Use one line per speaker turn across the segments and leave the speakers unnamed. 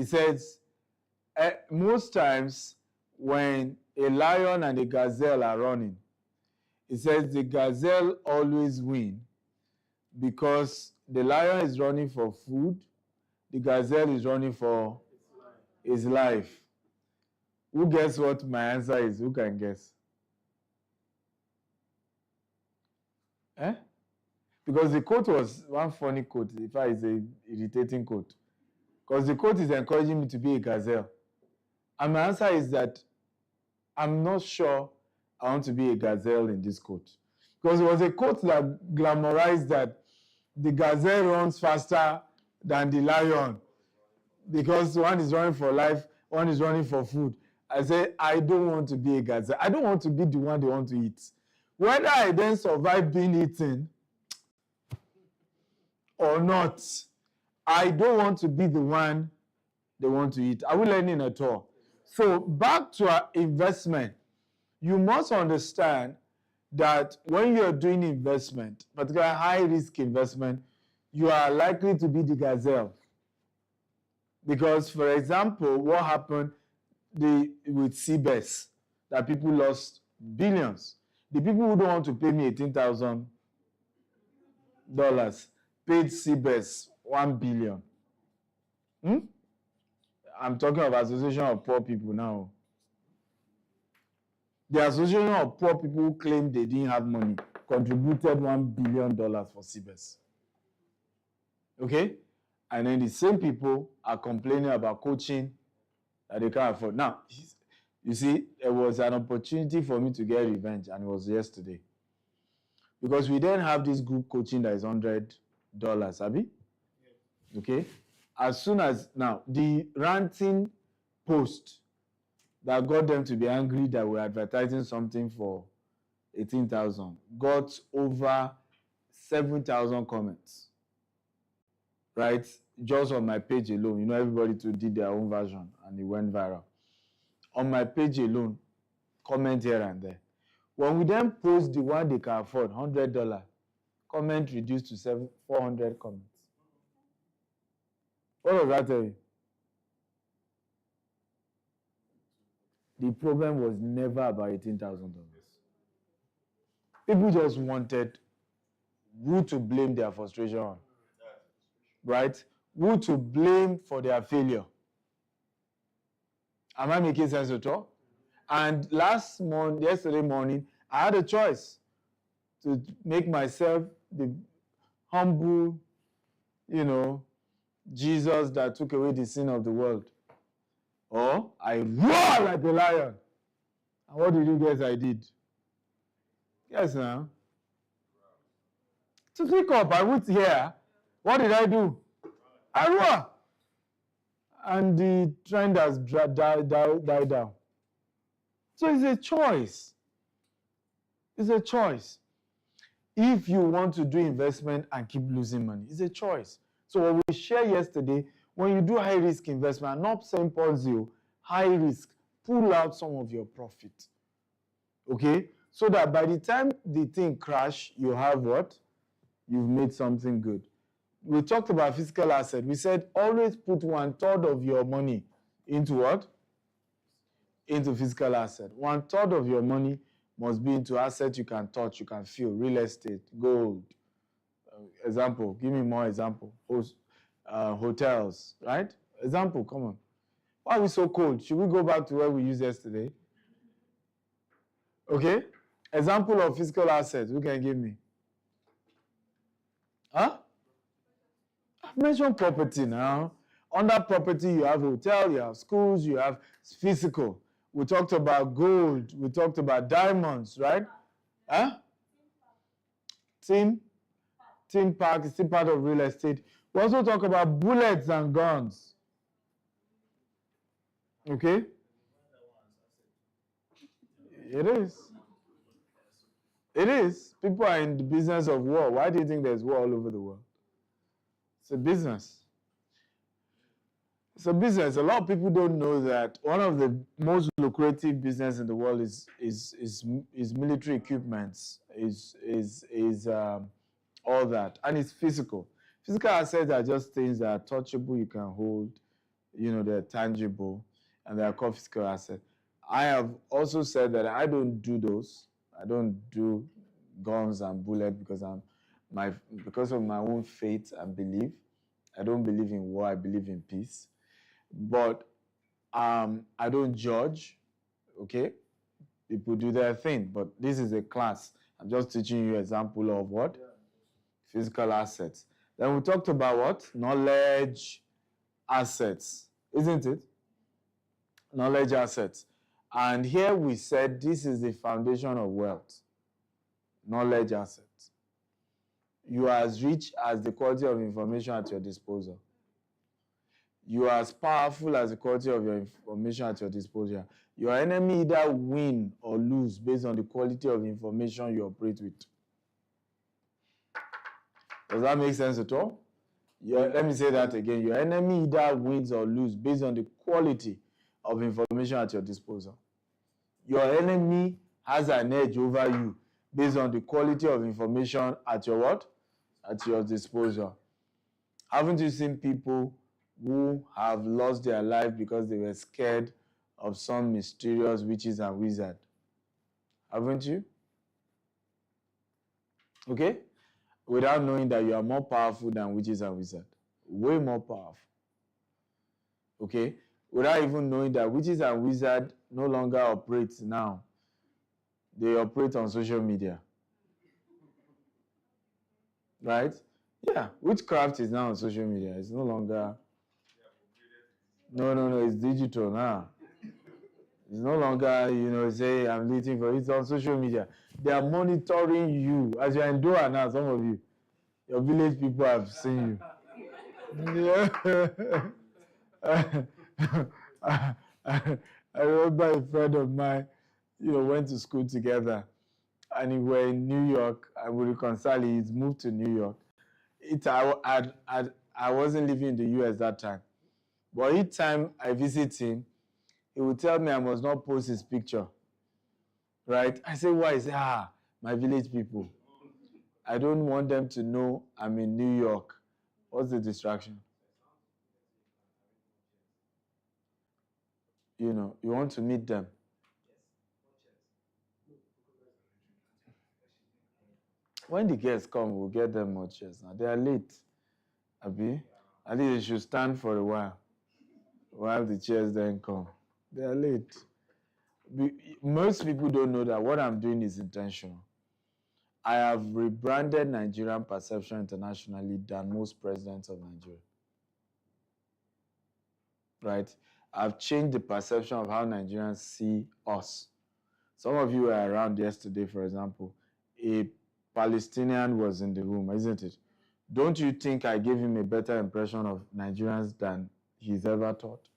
It says, most times when a lion and a gazelle are running, it says the gazelle always win because the lion is running for food, the gazelle is running for his life. Who guess what my answer is? Who can guess? Because the quote was one funny quote. In fact, it's an irritating quote. Because the quote is encouraging me to be a gazelle. And my answer is that I'm not sure I want to be a gazelle in this quote. Because it was a quote that glamorized that the gazelle runs faster than the lion. Because one is running for life, one is running for food. I say, I don't want to be a gazelle. I don't want to be the one they want to eat. Whether I then survive being eaten or not, I don't want to be the one they want to eat. Are we learning at all? So back to our investment. You must understand that when you're doing investment, particularly high-risk investment, you are likely to be the gazelle. Because, for example, what happened with CBES, that people lost billions. The people who don't want to pay me $18,000 paid CBES $1 billion. I'm talking of Association of Poor People now. The Association of Poor People who claimed they didn't have money contributed $1 billion for CBES. Okay? And then the same people are complaining about coaching that they can't afford. Now, you see, there was an opportunity for me to get revenge, and it was yesterday. Because we then have this group coaching that is $100, Abi? Yeah. Okay? As soon as, now, the ranting post that got them to be angry that we're advertising something for 18,000 got over 7,000 comments. Right? Just on my page alone. You know, everybody too did their own version and it went viral. On my page alone, comment here and there. When we then post the one they can afford, $100, comment reduced to 400 comments. What does that tell you? The problem was never about $18,000. People just wanted who to blame their frustration on. Right? Who to blame for their failure. Am I making sense at all? And yesterday morning, I had a choice to make myself the humble, Jesus that took away the sin of the world. Or I roar like a lion. And what did you guess I did? Yes, now. To pick up, I went here. What did I do? I roar. And the trend has died down. So it's a choice. It's a choice. If you want to do investment and keep losing money, it's a choice. So what we shared yesterday, when you do high-risk investment, I'm not saying Ponzi, high risk, pull out some of your profit. Okay? So that by the time the thing crash, you have what? You've made something good. We talked about physical asset. We said always put 1/3 of your money into what? Into physical asset. 1/3 of your money must be into assets you can touch, you can feel. Real estate, gold. Example. Give me more example. Hotels, right? Example, come on. Why are we so cold? Should we go back to where we used yesterday? Okay? Example of physical assets. Who can give me? Huh? I've mentioned property now. Under property, you have hotel, you have schools, you have physical. We talked about gold. We talked about diamonds, right? Huh? Theme park is still part of real estate. We also talk about bullets and guns. Okay? It is. It is. People are in the business of war. Why do you think there's war all over the world? It's a business. It's a business. A lot of people don't know that one of the most lucrative business in the world is military equipments, is all that, and it's physical. Physical assets are just things that are touchable, you can hold, they're tangible, and they are called physical assets. I have also said that I don't do those. I don't do guns and bullets because of my own faith and belief. I don't believe in war. I believe in peace. But I don't judge. Okay, people do their thing, but this is a class. I'm just teaching you an example of what? Physical assets. Then we talked about what? Knowledge assets, isn't it? Knowledge assets. And here we said this is the foundation of wealth. Knowledge assets. You are as rich as the quality of information at your disposal. You are as powerful as the quality of your information at your disposal. Your enemy either win or lose based on the quality of information you operate with. Does that make sense at all? Let me say that again. Your enemy either wins or loses based on the quality of information at your disposal. Your enemy has an edge over you based on the quality of information at your what? At your disposal. Haven't you seen people who have lost their life because they were scared of some mysterious witches and wizards? Haven't you? Okay? Without knowing that you are more powerful than witches and wizards. Way more powerful. Okay? Without even knowing that witches and wizards no longer operate now. They operate on social media. Right? Yeah, witchcraft is now on social media. It's no longer... No, it's digital now. It's no longer, say, I'm waiting for it. It's on social media. They are monitoring you. As you're in Doha now, some of you, your village people have seen you. I remember a friend of mine, went to school together, and we were in New York, and we reconciled. He's moved to New York. I wasn't living in the US that time. But each time I visit him, he would tell me I must not post his picture. Right? I say, why? He say, my village people. I don't want them to know I'm in New York. What's the distraction? You want to meet them. When the guests come, we'll get them more chairs. Now, they are late. Abi? At least they should stand for a while the chairs then come. They are late. Most people don't know that what I'm doing is intentional. I have rebranded Nigerian perception internationally than most presidents of Nigeria. Right? I've changed the perception of how Nigerians see us. Some of you were around yesterday, for example. A Palestinian was in the room, isn't it? Don't you think I gave him a better impression of Nigerians than he's ever thought?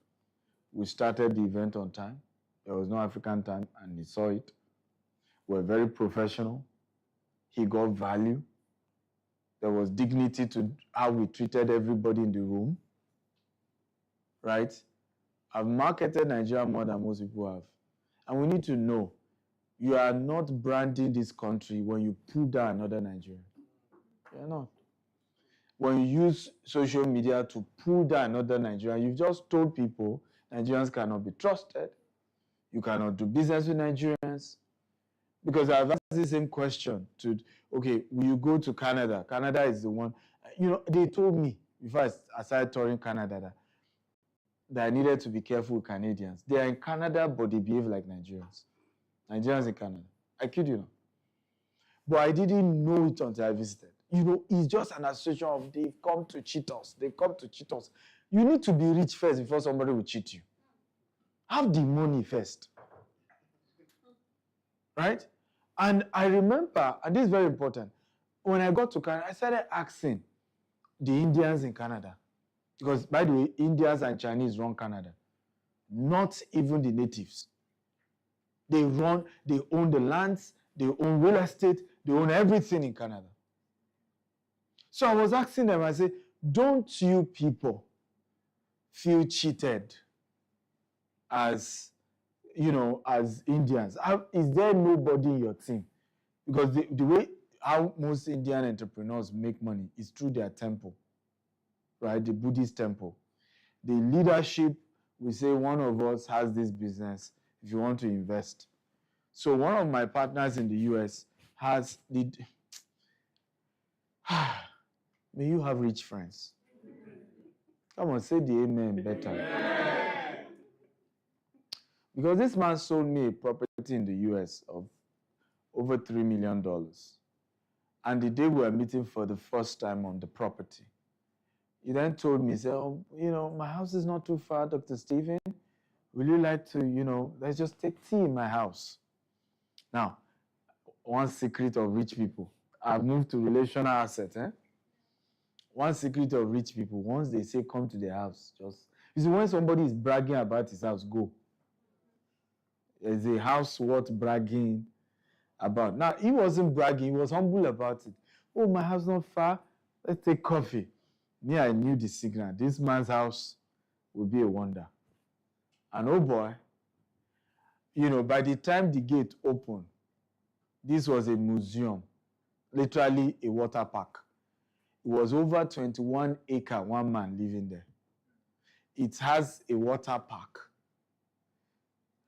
We started the event on time. There was no African time, and he saw it. We're very professional. He got value. There was dignity to how we treated everybody in the room. Right? I've marketed Nigeria more than most people have. And we need to know, you are not branding this country when you pull down another Nigerian. You're not. When you use social media to pull down another Nigerian, you've just told people Nigerians cannot be trusted. You cannot do business with Nigerians. Because I've asked the same question to, okay, will you go to Canada? Canada is the one. They told me, before I started touring Canada, that I needed to be careful with Canadians. They are in Canada, but they behave like Nigerians. Nigerians in Canada. I kid you not. But I didn't know it until I visited. It's just an association of they've come to cheat us. They come to cheat us. You need to be rich first before somebody will cheat you. Have the money first. Right? And I remember, and this is very important, when I got to Canada, I started asking the Indians in Canada. Because, by the way, Indians and Chinese run Canada. Not even the natives. They own the lands, they own real estate, they own everything in Canada. So I was asking them, I said, don't you people feel cheated as Indians? Is there nobody in your team? Because the way how most Indian entrepreneurs make money is through their temple, right? The Buddhist temple. The leadership will say, one of us has this business if you want to invest. So one of my partners in the US has the... May you have rich friends. Come on, say the amen better. Because this man sold me a property in the US of over $3 million. And the day we were meeting for the first time on the property, he then told me, he said, oh, my house is not too far, Dr. Stephen. Will you like to, let's just take tea in my house. Now, one secret of rich people. I've moved to relational assets. One secret of rich people, once they say come to their house, you see, when somebody is bragging about his house, go. There's a house worth bragging about. Now, he wasn't bragging, he was humble about it. Oh, my house not far, let's take coffee. Me, I knew the signal. This man's house will be a wonder. And oh boy, by the time the gate opened, this was a museum, literally a water park. It was over 21 acres, one man living there. It has a water park,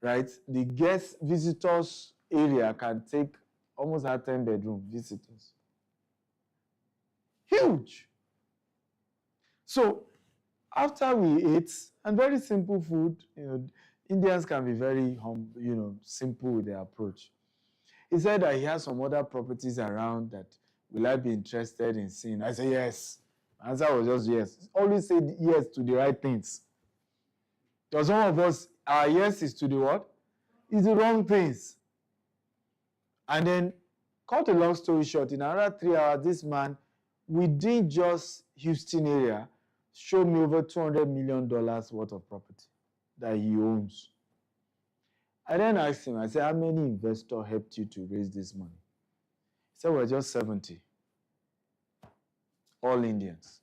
right? The guest visitors area can take almost 10-bedroom visitors. Huge. So after we ate, and very simple food, Indians can be very simple with their approach. He said that he has some other properties around that will I be interested in seeing? I said yes. The answer was just yes. Always say yes to the right things. Because some of us, our yes is to the what? Is the wrong things. And then, cut a long story short, in another 3 hours, this man, within just Houston area, showed me over $200 million worth of property that he owns. I then asked him, I said, how many investors helped you to raise this money? He said, we're just 70. All Indians.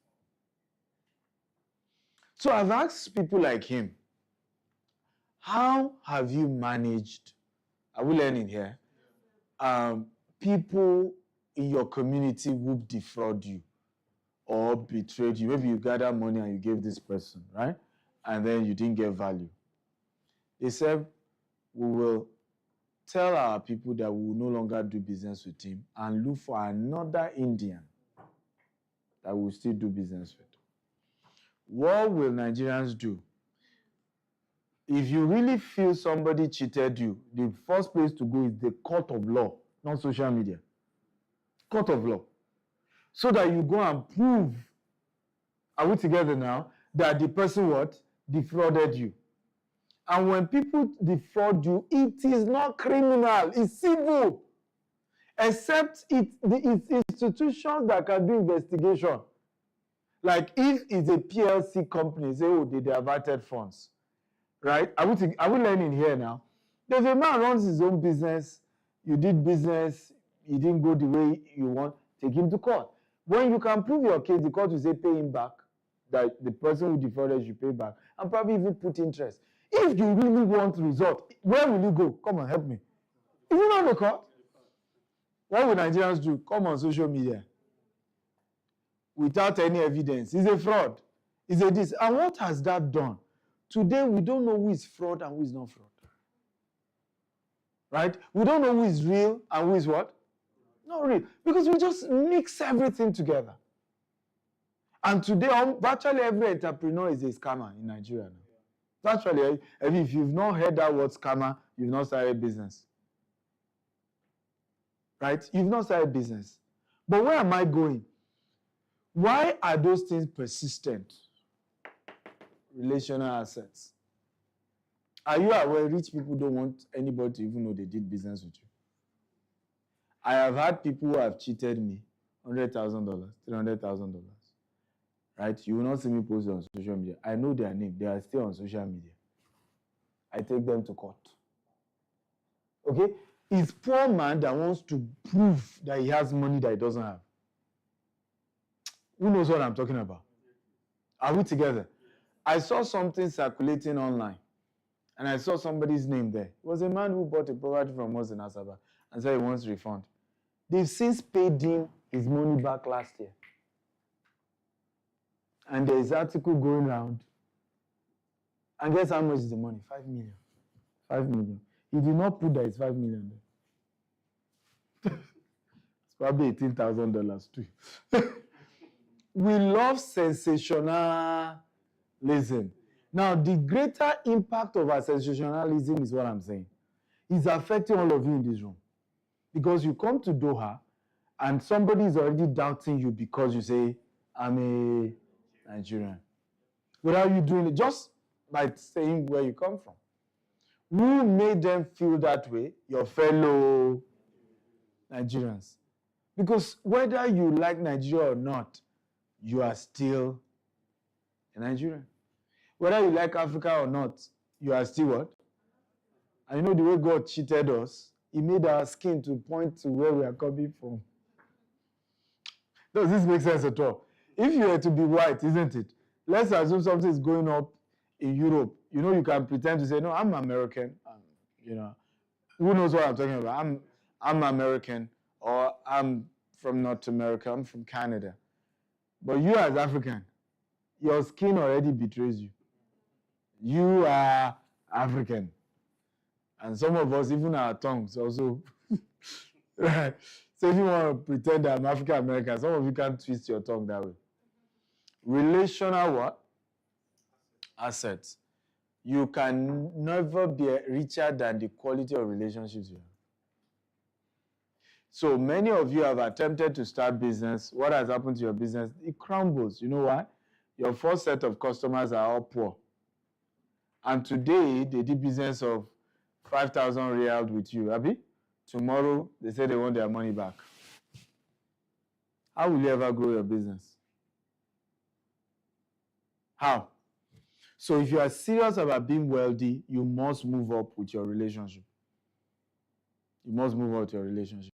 So I've asked people like him, how have you managed, are we learning here? People in your community who defraud you or betrayed you. Maybe you gather money and you gave this person, right? And then you didn't get value. They said, we will tell our people that we will no longer do business with him and look for another Indian that we will still do business with. What will Nigerians do? If you really feel somebody cheated you, the first place to go is the court of law, not social media. Court of law. So that you go and prove, are we together now, that the person what? Defrauded you. And when people defraud you, it is not criminal, it's civil. Except it's institutions that can do investigation. Like if it's a PLC company, say, oh, they diverted funds. Right? Are we learning here now? There's a man runs his own business, you did business, he didn't go the way you want, take him to court. When you can prove your case, the court will say pay him back, that the person who defrauded you pay back, and probably even put interest. If you really want result, where will you go? Come on, help me. Is it not the court? What will Nigerians do? Come on social media. Without any evidence. It's a fraud. It's a this. And what has that done? Today, we don't know who is fraud and who is not fraud. Right? We don't know who is real and who is what? Not real. Because we just mix everything together. And today, virtually every entrepreneur is a scammer in Nigeria now. Virtually, if you've not heard that word scammer, you've not started business. Right? You've not started business. But where am I going? Why are those things persistent? Relational assets. Are you aware rich people don't want anybody to even know they did business with you? I have had people who have cheated me $100,000, $300,000. Right? You will not see me post on social media. I know their name. They are still on social media. I take them to court. Okay? It's poor man that wants to prove that he has money that he doesn't have. Who knows what I'm talking about? Are we together? I saw something circulating online, and I saw somebody's name there. It was a man who bought a property from us in Asaba and said he wants refund. They've since paid him his money back last year. And there is an article going around And guess how much is the money? 5 million. 5 million. He did not put that it's 5 million there. It's probably $18,000 too. We love sensationalism. Now, the greater impact of our sensationalism is what I'm saying. It's affecting all of you in this room. Because you come to Doha and somebody is already doubting you because you say, I'm a Nigerian. What are you doing? Just by saying where you come from. Who made them feel that way? Your fellow Nigerians. Because whether you like Nigeria or not, you are still a Nigerian. Whether you like Africa or not, you are still what? And you know the way God cheated us? He made our skin to point to where we are coming from. Does this make sense at all? If you were to be white, isn't it? Let's assume something is going up in Europe. You know, you can pretend to say, no, I'm American. You know, who knows what I'm talking about? I'm American, or I'm from North America, I'm from Canada. But you as African, your skin already betrays you. You are African. And some of us, even our tongues also. Right? So if you want to pretend that I'm African American, some of you can't twist your tongue that way. Relational what? Assets. You can never be richer than the quality of relationships you have. So many of you have attempted to start business. What has happened to your business? It crumbles. You know why? Your first set of customers are all poor. And today, they did business of 5,000 riyal with you, Abi? Tomorrow, they say they want their money back. How will you ever grow your business? How? So if you are serious about being wealthy, you must move up with your relationship. You must move up with your relationship.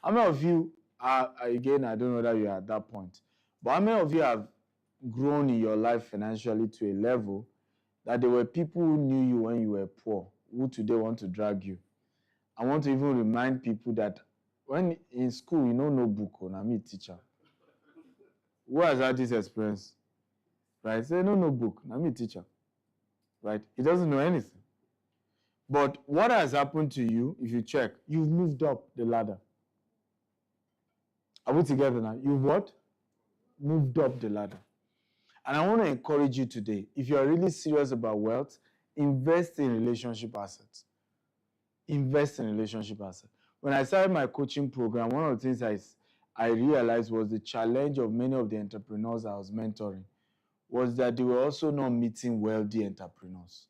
How many of you are, again, I don't know that you are at that point, but how many of you have grown in your life financially to a level that there were people who knew you when you were poor, who today want to drag you? I want to even remind people that when in school, you know no book, I'm a teacher. Who has had this experience? Right? Say, no book, I'm a teacher. Right? He doesn't know anything. But what has happened to you, if you check, you've moved up the ladder. Are we together now? You've what? Moved up the ladder. And I want to encourage you today, if you are really serious about wealth, invest in relationship assets. Invest in relationship assets. When I started my coaching program, one of the things I realized was the challenge of many of the entrepreneurs I was mentoring was that they were also not meeting wealthy entrepreneurs.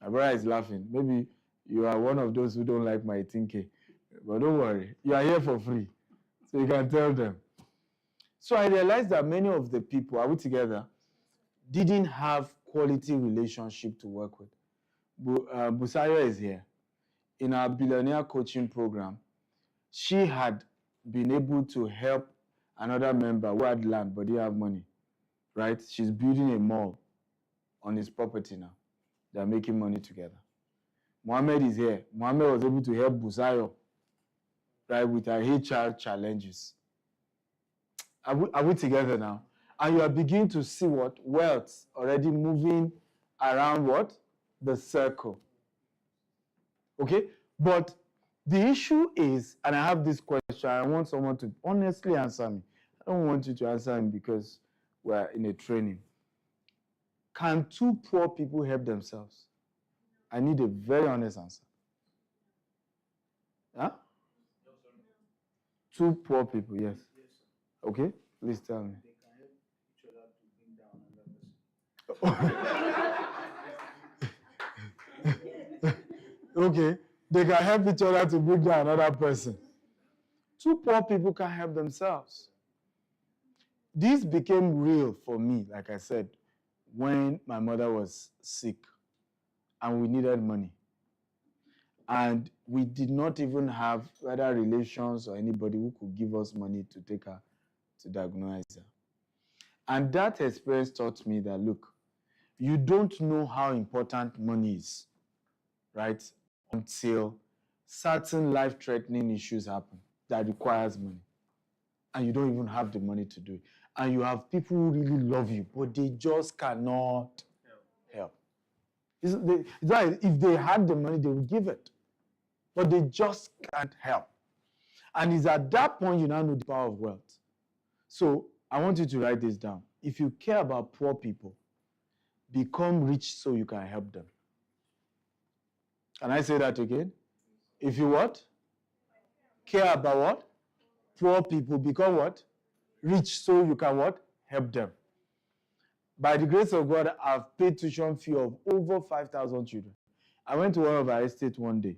My brother is laughing. Maybe you are one of those who don't like my 18K. But don't worry, you are here for free. So you can tell them. So I realized that many of the people, are we together, didn't have quality relationship to work with. Busayo is here. In our billionaire coaching program, she had been able to help another member who had land but didn't have money. Right? She's building a mall on his property now. They're making money together. Mohammed is here. Mohammed was able to help Busayo, right, with her HR challenges. Are we together now? And you are beginning to see what? Wealth already moving around what? The circle. Okay? But the issue is, and I have this question, I want someone to honestly answer me. I don't want you to answer me because we're in a training. Can two poor people help themselves? I need a very honest answer. Huh? Two poor people, yes. Okay, please tell me. Okay, they can help each other to bring down another person. Two poor people can help themselves. This became real for me, like I said, when my mother was sick and we needed money. And we did not even have whether relations or anybody who could give us money to take her to diagnose her. And that experience taught me that, look, you don't know how important money is, right? Until certain life-threatening issues happen that requires money. And you don't even have the money to do it. and you have people who really love you, but they just cannot help. It's like if they had the money, they would give it. But they just can't help. And it's at that point you now know the power of wealth. So I want you to write this down. If you care about poor people, become rich so you can help them. Can I say that again? If you what? Care about what? Poor people, become what? Rich so you can what? Help them. By the grace of God, I've paid tuition fee of over 5,000 children. I went to one of our estates one day,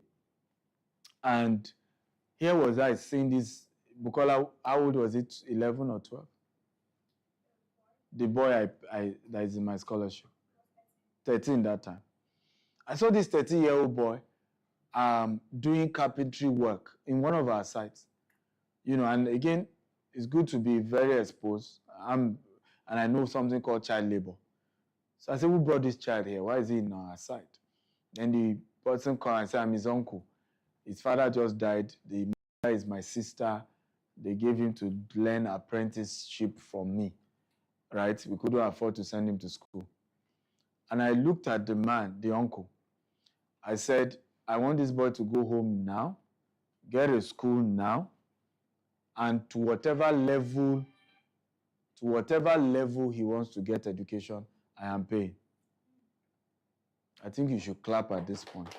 and here was I seeing this, Bukola, how old was it? 11 or 12? The boy that is in my scholarship. 13 that time. I saw this 13-year-old boy doing carpentry work in one of our sites. You know, and again, it's good to be very exposed. And I know something called child labor. So I said, who brought this child here? Why is he in our site? Then the person called and said, I'm his uncle. His father just died. The mother is my sister. They gave him to learn apprenticeship from me, right? We couldn't afford to send him to school. And I looked at the man, the uncle. I said, I want this boy to go home now, get a school now, and to whatever level he wants to get education, I am paying. I think you should clap at this point.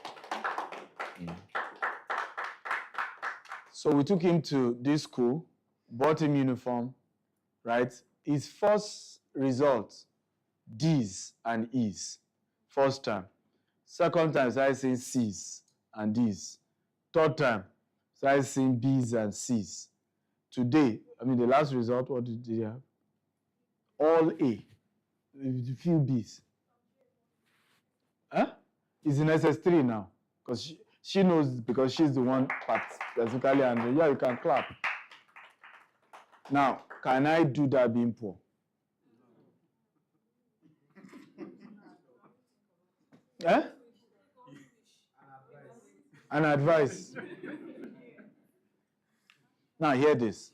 So we took him to this school, bought him uniform, right? His first result, D's and E's. First time. Second time, started saying C's and D's. Third time, started saying B's and C's. Today, the last result, what did he have? All A. A few B's. Huh? He's in SS3 now. Because she knows, because she's the one specifically, and yeah, you can clap. Now, can I do that being poor? Eh? An advice. Now, hear this.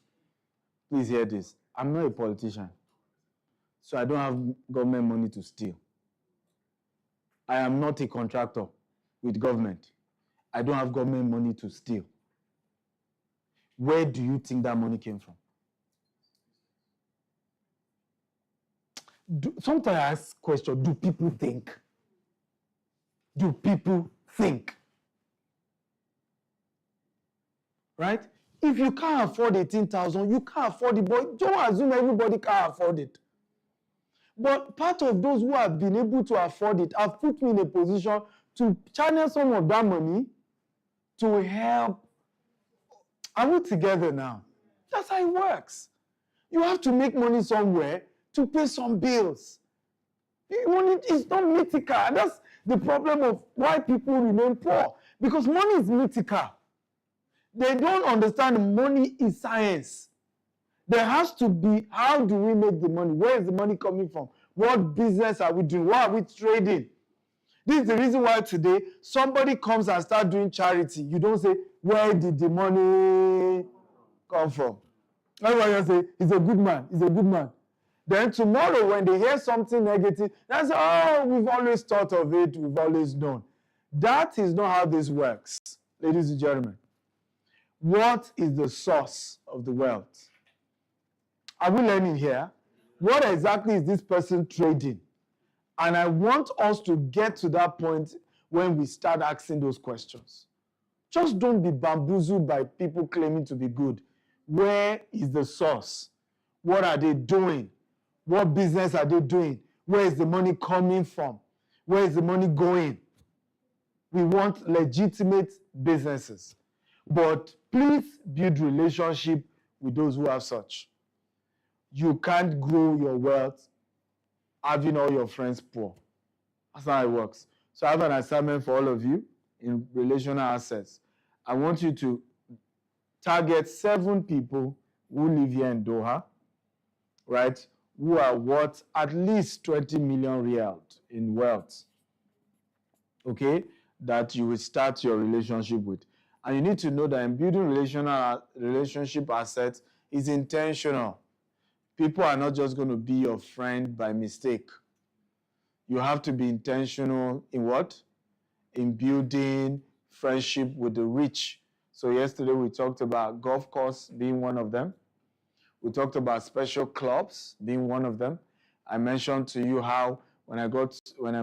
Please hear this. I'm not a politician, so I don't have government money to steal. I am not a contractor with government. I don't have government money to steal. Where do you think that money came from? Sometimes I ask question, do people think? Do people think? Right? If you can't afford 18,000, you can't afford it, but don't assume everybody can afford it. But part of those who have been able to afford it have put me in a position to channel some of that money to help. Are we together now? That's how it works. You have to make money somewhere to pay some bills. Money is not mythical. That's the problem of why people remain poor. Because money is mythical. They don't understand money is science. There has to be, how do we make the money? Where is the money coming from? What business are we doing? What are we trading? This is the reason why today somebody comes and starts doing charity. You don't say, where did the money come from? Everybody say, he's a good man, he's a good man. Then tomorrow when they hear something negative, they say, oh, we've always thought of it, we've always known. That is not how this works, ladies and gentlemen. What is the source of the wealth? Are we learning here? What exactly is this person trading? And I want us to get to that point when we start asking those questions. Just don't be bamboozled by people claiming to be good. Where is the source? What are they doing? What business are they doing? Where is the money coming from? Where is the money going? We want legitimate businesses. But please build relationship with those who have such. You can't grow your wealth having all your friends poor. That's how it works. So I have an assignment for all of you in relational assets. I want you to target 7 people who live here in Doha, right, who are worth at least 20 million riyal in wealth, okay, that you will start your relationship with. And you need to know that in building relationship assets is intentional. People are not just going to be your friend by mistake. You have to be intentional in what? In building friendship with the rich. So yesterday we talked about golf course being one of them. We talked about special clubs being one of them. I mentioned to you how when I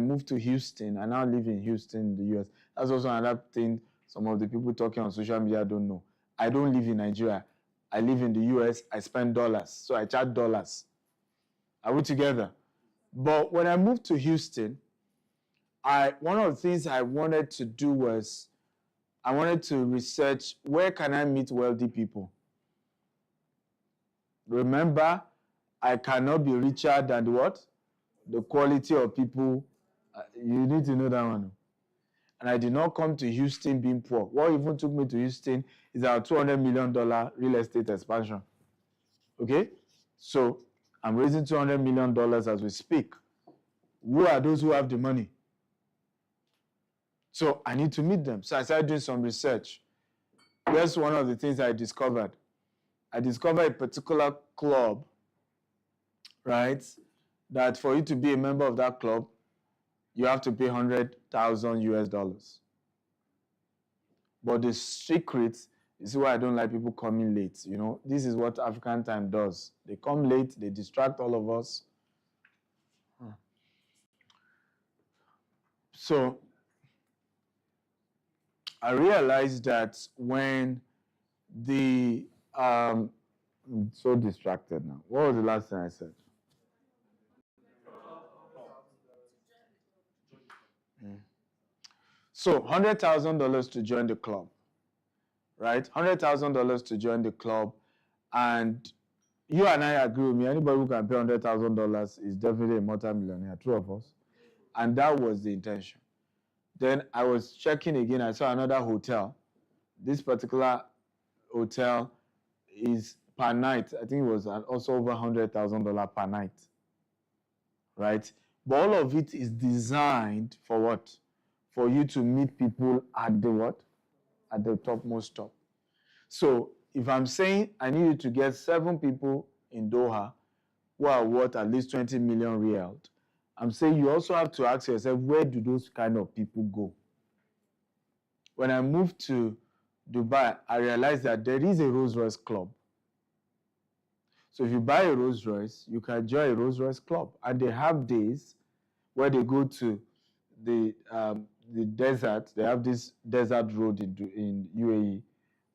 moved to Houston, I now live in Houston, in the US. That's also another thing some of the people talking on social media don't know. I don't live in Nigeria. I live in the US. I spend dollars, so I charge dollars. Are we together? But when I moved to Houston, one of the things I wanted to do was I wanted to research where can I meet wealthy people. Remember, I cannot be richer than the what? The quality of people. You need to know that one. And I did not come to Houston being poor. What even took me to Houston is our $200 million real estate expansion. Okay? So I'm raising $200 million as we speak. Who are those who have the money? So I need to meet them. So I started doing some research. Here's one of the things I discovered. I discovered a particular club, right? That for you to be a member of that club, you have to pay 100,000 US dollars. But the secret is why I don't like people coming late. You know, this is what African time does. They come late, they distract all of us. So I realized that when I'm so distracted now. What was the last thing I said? So $100,000 to join the club, right? $100,000 to join the club, and you and I agree with me. Anybody who can pay $100,000 is definitely a multi-millionaire. Two of us, and that was the intention. Then I was checking again. I saw another hotel. This particular hotel is per night. I think it was also over $100,000 per night, right? But all of it is designed for what? For you to meet people at the what? At the topmost top. So if I'm saying I need you to get 7 people in Doha who are worth at least 20 million riyal, I'm saying you also have to ask yourself, where do those kind of people go? When I moved to Dubai, I realized that there is a Rolls Royce club. So if you buy a Rolls Royce, you can join a Rolls Royce club. And they have days where they go to the desert. They have this desert road in UAE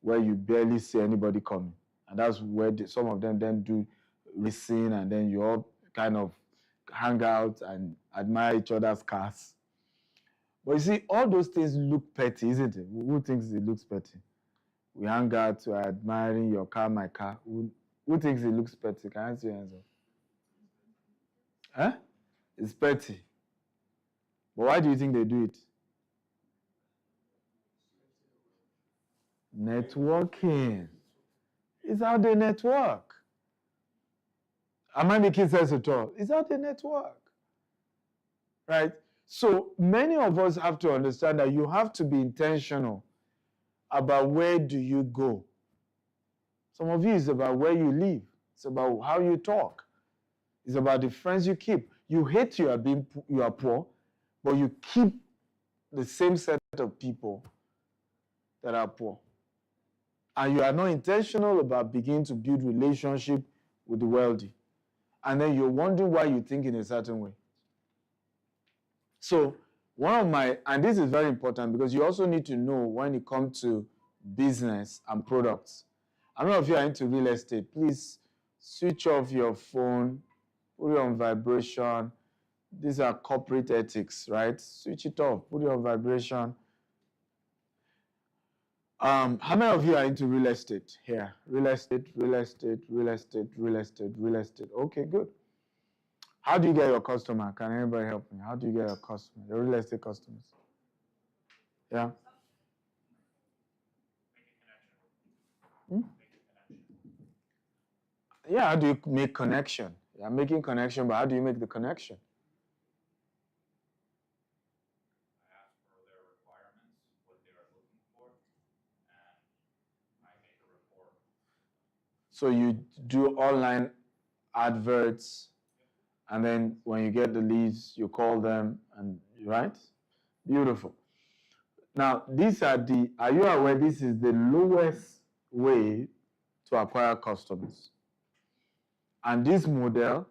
where you barely see anybody coming. And that's where some of them then do racing, and then you all kind of hang out and admire each other's cars. But you see, all those things look petty, isn't it? Who thinks it looks petty? We hang out, we're admiring your car, my car. Who thinks it looks petty? Can I see your hands up? Huh? It's petty. But why do you think they do it? Networking. It's how they network. Am I making sense at all? It's how they network. Right? So many of us have to understand that you have to be intentional about where do you go. Some of you, it's about where you live. It's about how you talk. It's about the friends you keep. You hate you are poor, but you keep the same set of people that are poor. And you are not intentional about beginning to build relationship with the wealthy. And then you're wondering why you think in a certain way. So and this is very important because you also need to know when it comes to business and products. I don't know if you are into real estate, please switch off your phone, put it on vibration. These are corporate ethics, right? Switch it off, put it on vibration. How many of you are into real estate here? Real estate, real estate, real estate, real estate, real estate. Okay, good. How do you get your customer? Can anybody help me? How do you get your customer, your real estate customers? Yeah. Hmm? Yeah, how do you make connection? You're making connection, but how do you make the connection?
I ask for their requirements, what they are looking for, and I make a report.
So you do online adverts, and then when you get the leads, you call them, and right? Beautiful. Now, are you aware this is the lowest way to acquire customers? And this model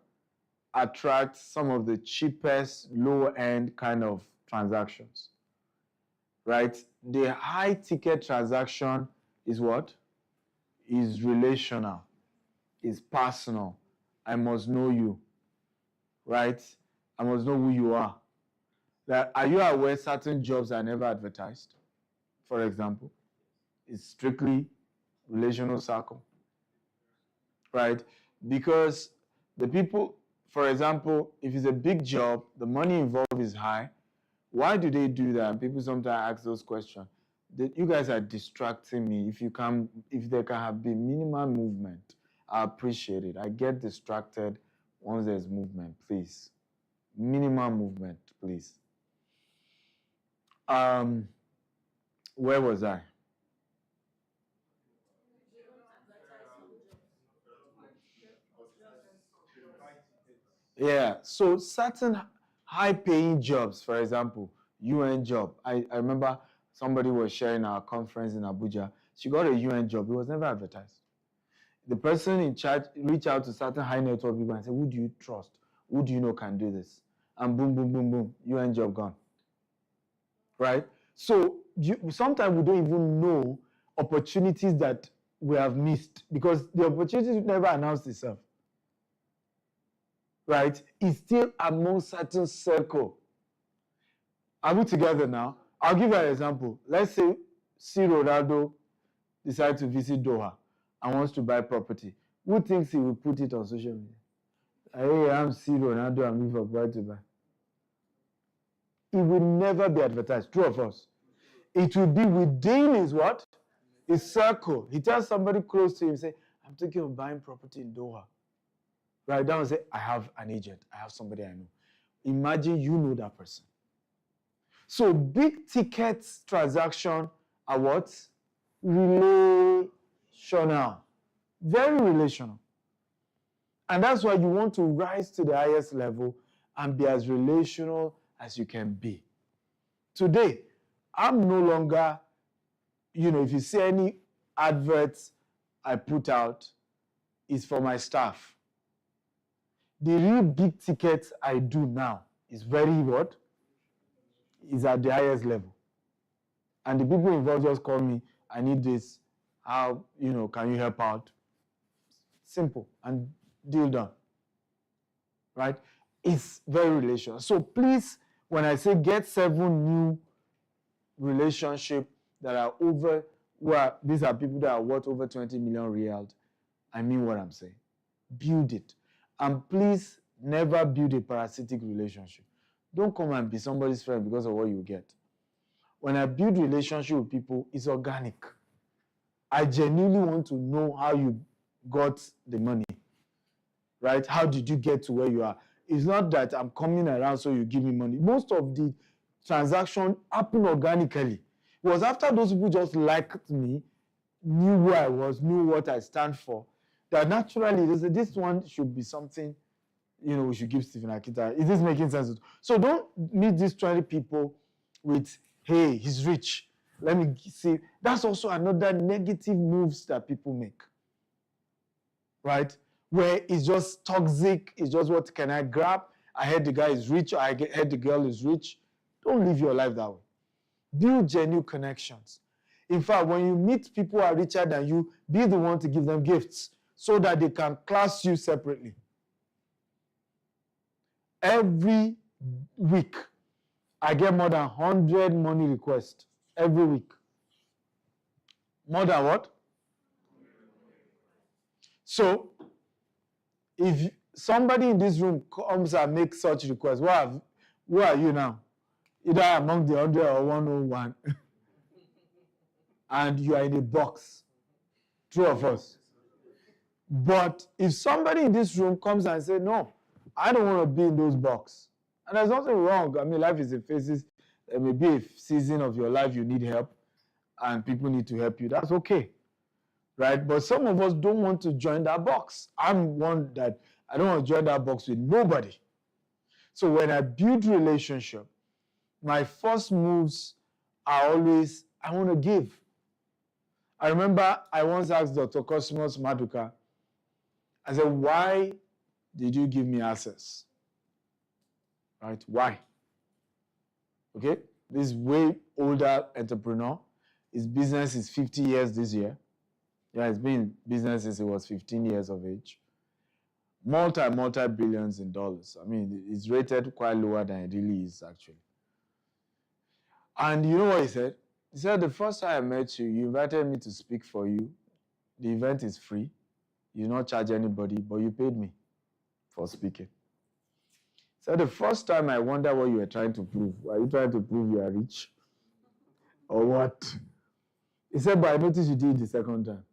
attracts some of the cheapest, low-end kind of transactions, right? The high-ticket transaction is what? Is relational, is personal. I must know you, right? I must know who you are. Are you aware certain jobs are never advertised? For example, it's strictly relational circle, right? Because the people, for example, if it's a big job, the money involved is high. Why do they do that? People sometimes ask those questions. You guys are distracting me. If there can have been minimal movement, I appreciate it. I get distracted once there's movement, please. Minimal movement, please. Where was I? Yeah, so certain high-paying jobs, for example, UN job. I remember somebody was sharing our conference in Abuja. She got a UN job. It was never advertised. The person in charge reached out to certain high net worth people and said, who do you trust? Who do you know can do this? And boom, boom, boom, boom, UN job gone. Right? So sometimes we don't even know opportunities that we have missed because the opportunity never announced itself. Right? It's still among certain circle. Are we together now? I'll give you an example. Let's say C. Ronaldo decides to visit Doha and wants to buy property. Who thinks he will put it on social media? Hey, I'm C. Ronaldo, I'm looking for property to buy. It will never be advertised. True of us. It will be within his what? His circle. He tells somebody close to him, say, I'm thinking of buying property in Doha. Write down and say, I have an agent. I have somebody I know. Imagine you know that person. So big ticket transaction are what? Relational. Very relational. And that's why you want to rise to the highest level and be as relational as you can be. Today, I'm no longer, if you see any adverts I put out, it's for my staff. The real big tickets I do now is very what? Is at the highest level. And the people involved just call me, I need this. How, can you help out? Simple. And deal done. Right? It's very relational. So please, when I say get 7 new relationships that are these are people that are worth over 20 million riyals, I mean what I'm saying. Build it. And please never build a parasitic relationship. Don't come and be somebody's friend because of what you get. When I build relationship with people, it's organic. I genuinely want to know how you got the money, right? How did you get to where you are? It's not that I'm coming around so you give me money. Most of the transaction happen organically. It was after those people just liked me, knew who I was, knew what I stand for, that naturally this one should be something, we should give Stephen Akita. Is this making sense? So don't meet these 20 people with, hey, he's rich. Let me see. That's also another negative moves that people make, right? Where it's just toxic. It's just what can I grab? I heard the guy is rich. Or I heard the girl is rich. Don't live your life that way. Build genuine connections. In fact, when you meet people who are richer than you, be the one to give them gifts so that they can class you separately. Every week, I get more than 100 money requests. Every week. More than what? So, if somebody in this room comes and makes such requests, who are you now? Either among the 100 or 101. And you are in a box. True of us. But if somebody in this room comes and says, no, I don't want to be in those boxes. And there's nothing wrong. I mean, life is a phases. There may be a season of your life you need help and people need to help you. That's okay. Right? But some of us don't want to join that box. I'm one that I don't want to join that box with nobody. So when I build relationship, my first moves are always, I want to give. I remember I once asked Dr. Cosmos Maduka, I said, why did you give me access? Right? Why? Okay? This way older entrepreneur. His business is 50 years this year. Yeah, it's been in business since he was 15 years of age. Multi-billions in dollars. I mean, it's rated quite lower than it really is, actually. And you know what he said? He said, the first time I met you, you invited me to speak for you. The event is free. You do not charge anybody, but you paid me for speaking. He said, the first time I wonder what you were trying to prove. Were you trying to prove you are rich? Or what? He said, but I noticed you did it the second time.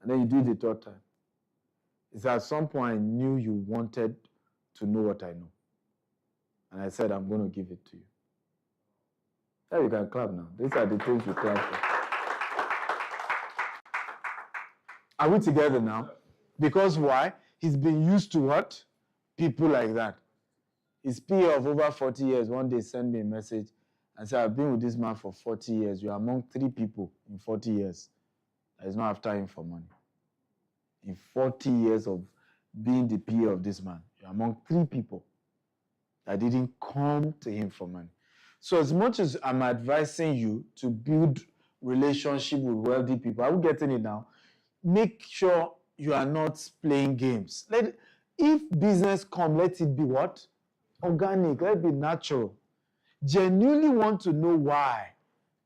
And then you do it the third time. He said, at some point, I knew you wanted to know what I know. And I said, I'm going to give it to you. Yeah, you can clap now. These are the things you clap for. Are we together now? Because why? He's been used to what? People like that. His peer of over 40 years one day sent me a message and said, I've been with this man for 40 years. You're among 3 people in 40 years that is not after him for money. In 40 years of being the peer of this man, you're among 3 people that didn't come to him for money. So as much as I'm advising you to build relationship with wealthy people, are we getting it now? Make sure you are not playing games. If business come, let it be what? Organic, let it be natural. Genuinely want to know why,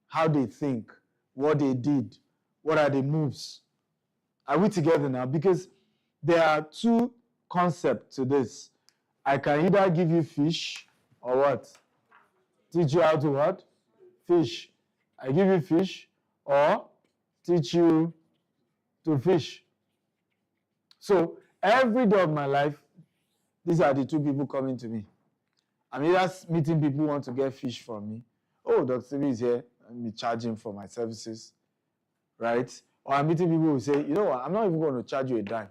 how they think, what they did, what are the moves. Are we together now? Because there are 2 concepts to this. I can either give you fish or what? Teach you how to what? Fish. I give you fish or teach you to fish. So every day of my life, these are the 2 people coming to me. I'm either meeting people who want to get fish from me. Oh, Dr. Stevie is here. Let me charge him for my services. Right? Or I'm meeting people who say, you know what, I'm not even going to charge you a dime.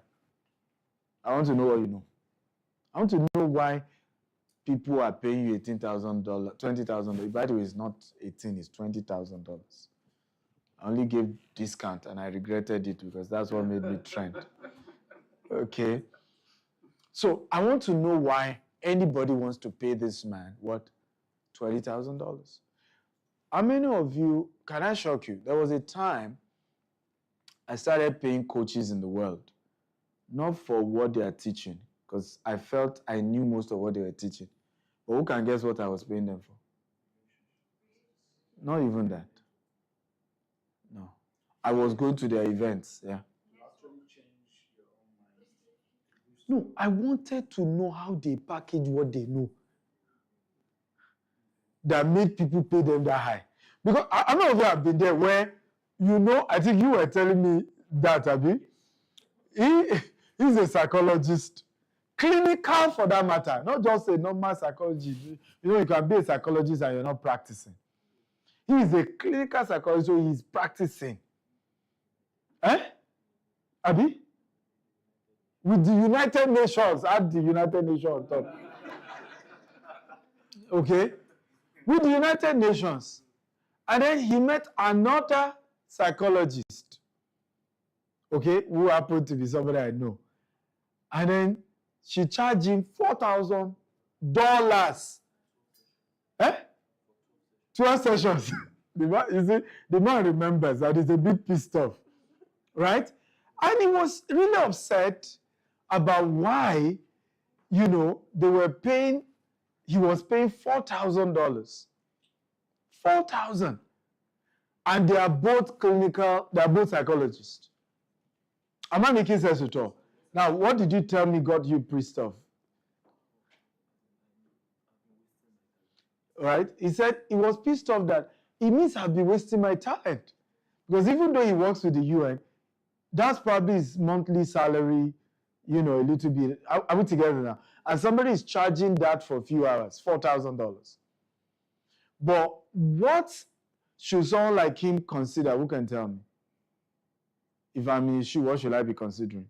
I want to know what you know. I want to know why people are paying you $18,000, $20,000. By the way, it's not 18, it's $20,000. I only gave discount and I regretted it because that's what made me trend. Okay? So I want to know why anybody wants to pay this man, what? $20,000. How many of you, can I shock you? There was a time I started paying coaches in the world, not for what they are teaching, because I felt I knew most of what they were teaching. But who can guess what I was paying them for? Not even that. No. I was going to their events, yeah. No, I wanted to know how they package what they know that made people pay them that high. Because I know if I've been there where, I think you were telling me that, Abi. He's a psychologist, clinical for that matter, not just a normal psychologist. You can be a psychologist and you're not practicing. He is a clinical psychologist, so he's practicing. Abi? With the United Nations, add the United Nations on top. Okay? With the United Nations. And then he met another psychologist, okay, who happened to be somebody I know. And then she charged him $4,000. 12 sessions. The man remembers that he's a bit pissed off, right? And he was really upset about why, he was paying $4,000. $4,000. And they are both psychologists. Am I making sense at all? Now, what did you tell me got you pissed off? Right? He said he was pissed off that it means I've been wasting my talent. Because even though he works with the UN, that's probably his monthly salary, a little bit. Are we together now? And somebody is charging that for a few hours, $4,000. But what should someone like him consider? Who can tell me? If I'm in his shoe, what should I be considering?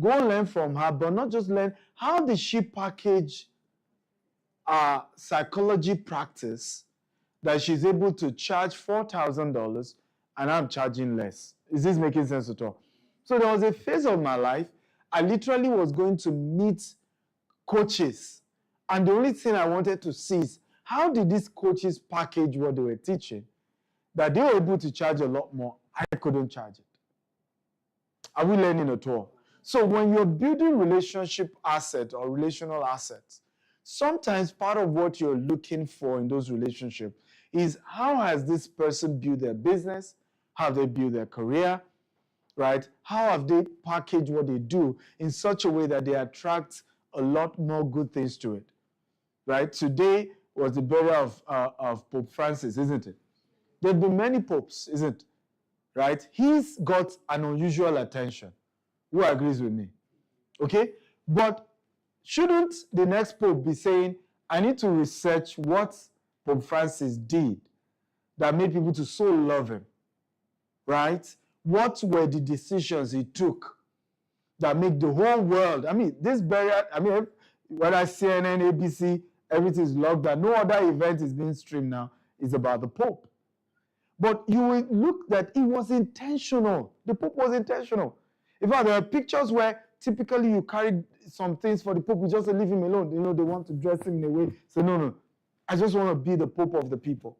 Go and learn from her, but not just learn. How did she package psychology practice that she's able to charge $4,000 and I'm charging less? Is this making sense at all? So there was a phase of my life, I literally was going to meet coaches, and the only thing I wanted to see is how did these coaches package what they were teaching that they were able to charge a lot more. I couldn't charge it. Are we learning at all? So when you're building relationship assets or relational assets, sometimes part of what you're looking for in those relationships is how has this person built their business? How have they built their career? Right? How have they packaged what they do in such a way that they attract a lot more good things to it? Right? Today was the burial of Pope Francis, isn't it? There have been many popes, isn't it? Right? He's got an unusual attention. Who agrees with me? Okay? But shouldn't the next pope be saying, I need to research what Pope Francis did that made people to so love him? Right? What were the decisions he took that make the whole world, this burial, whether CNN, ABC, everything is logged down. No other event is being streamed now. It's about the Pope. But you will look that it was intentional. The Pope was intentional. In fact, there are pictures where typically you carry some things for the Pope, you just leave him alone. They want to dress him in a way. Say, no, I just want to be the Pope of the people.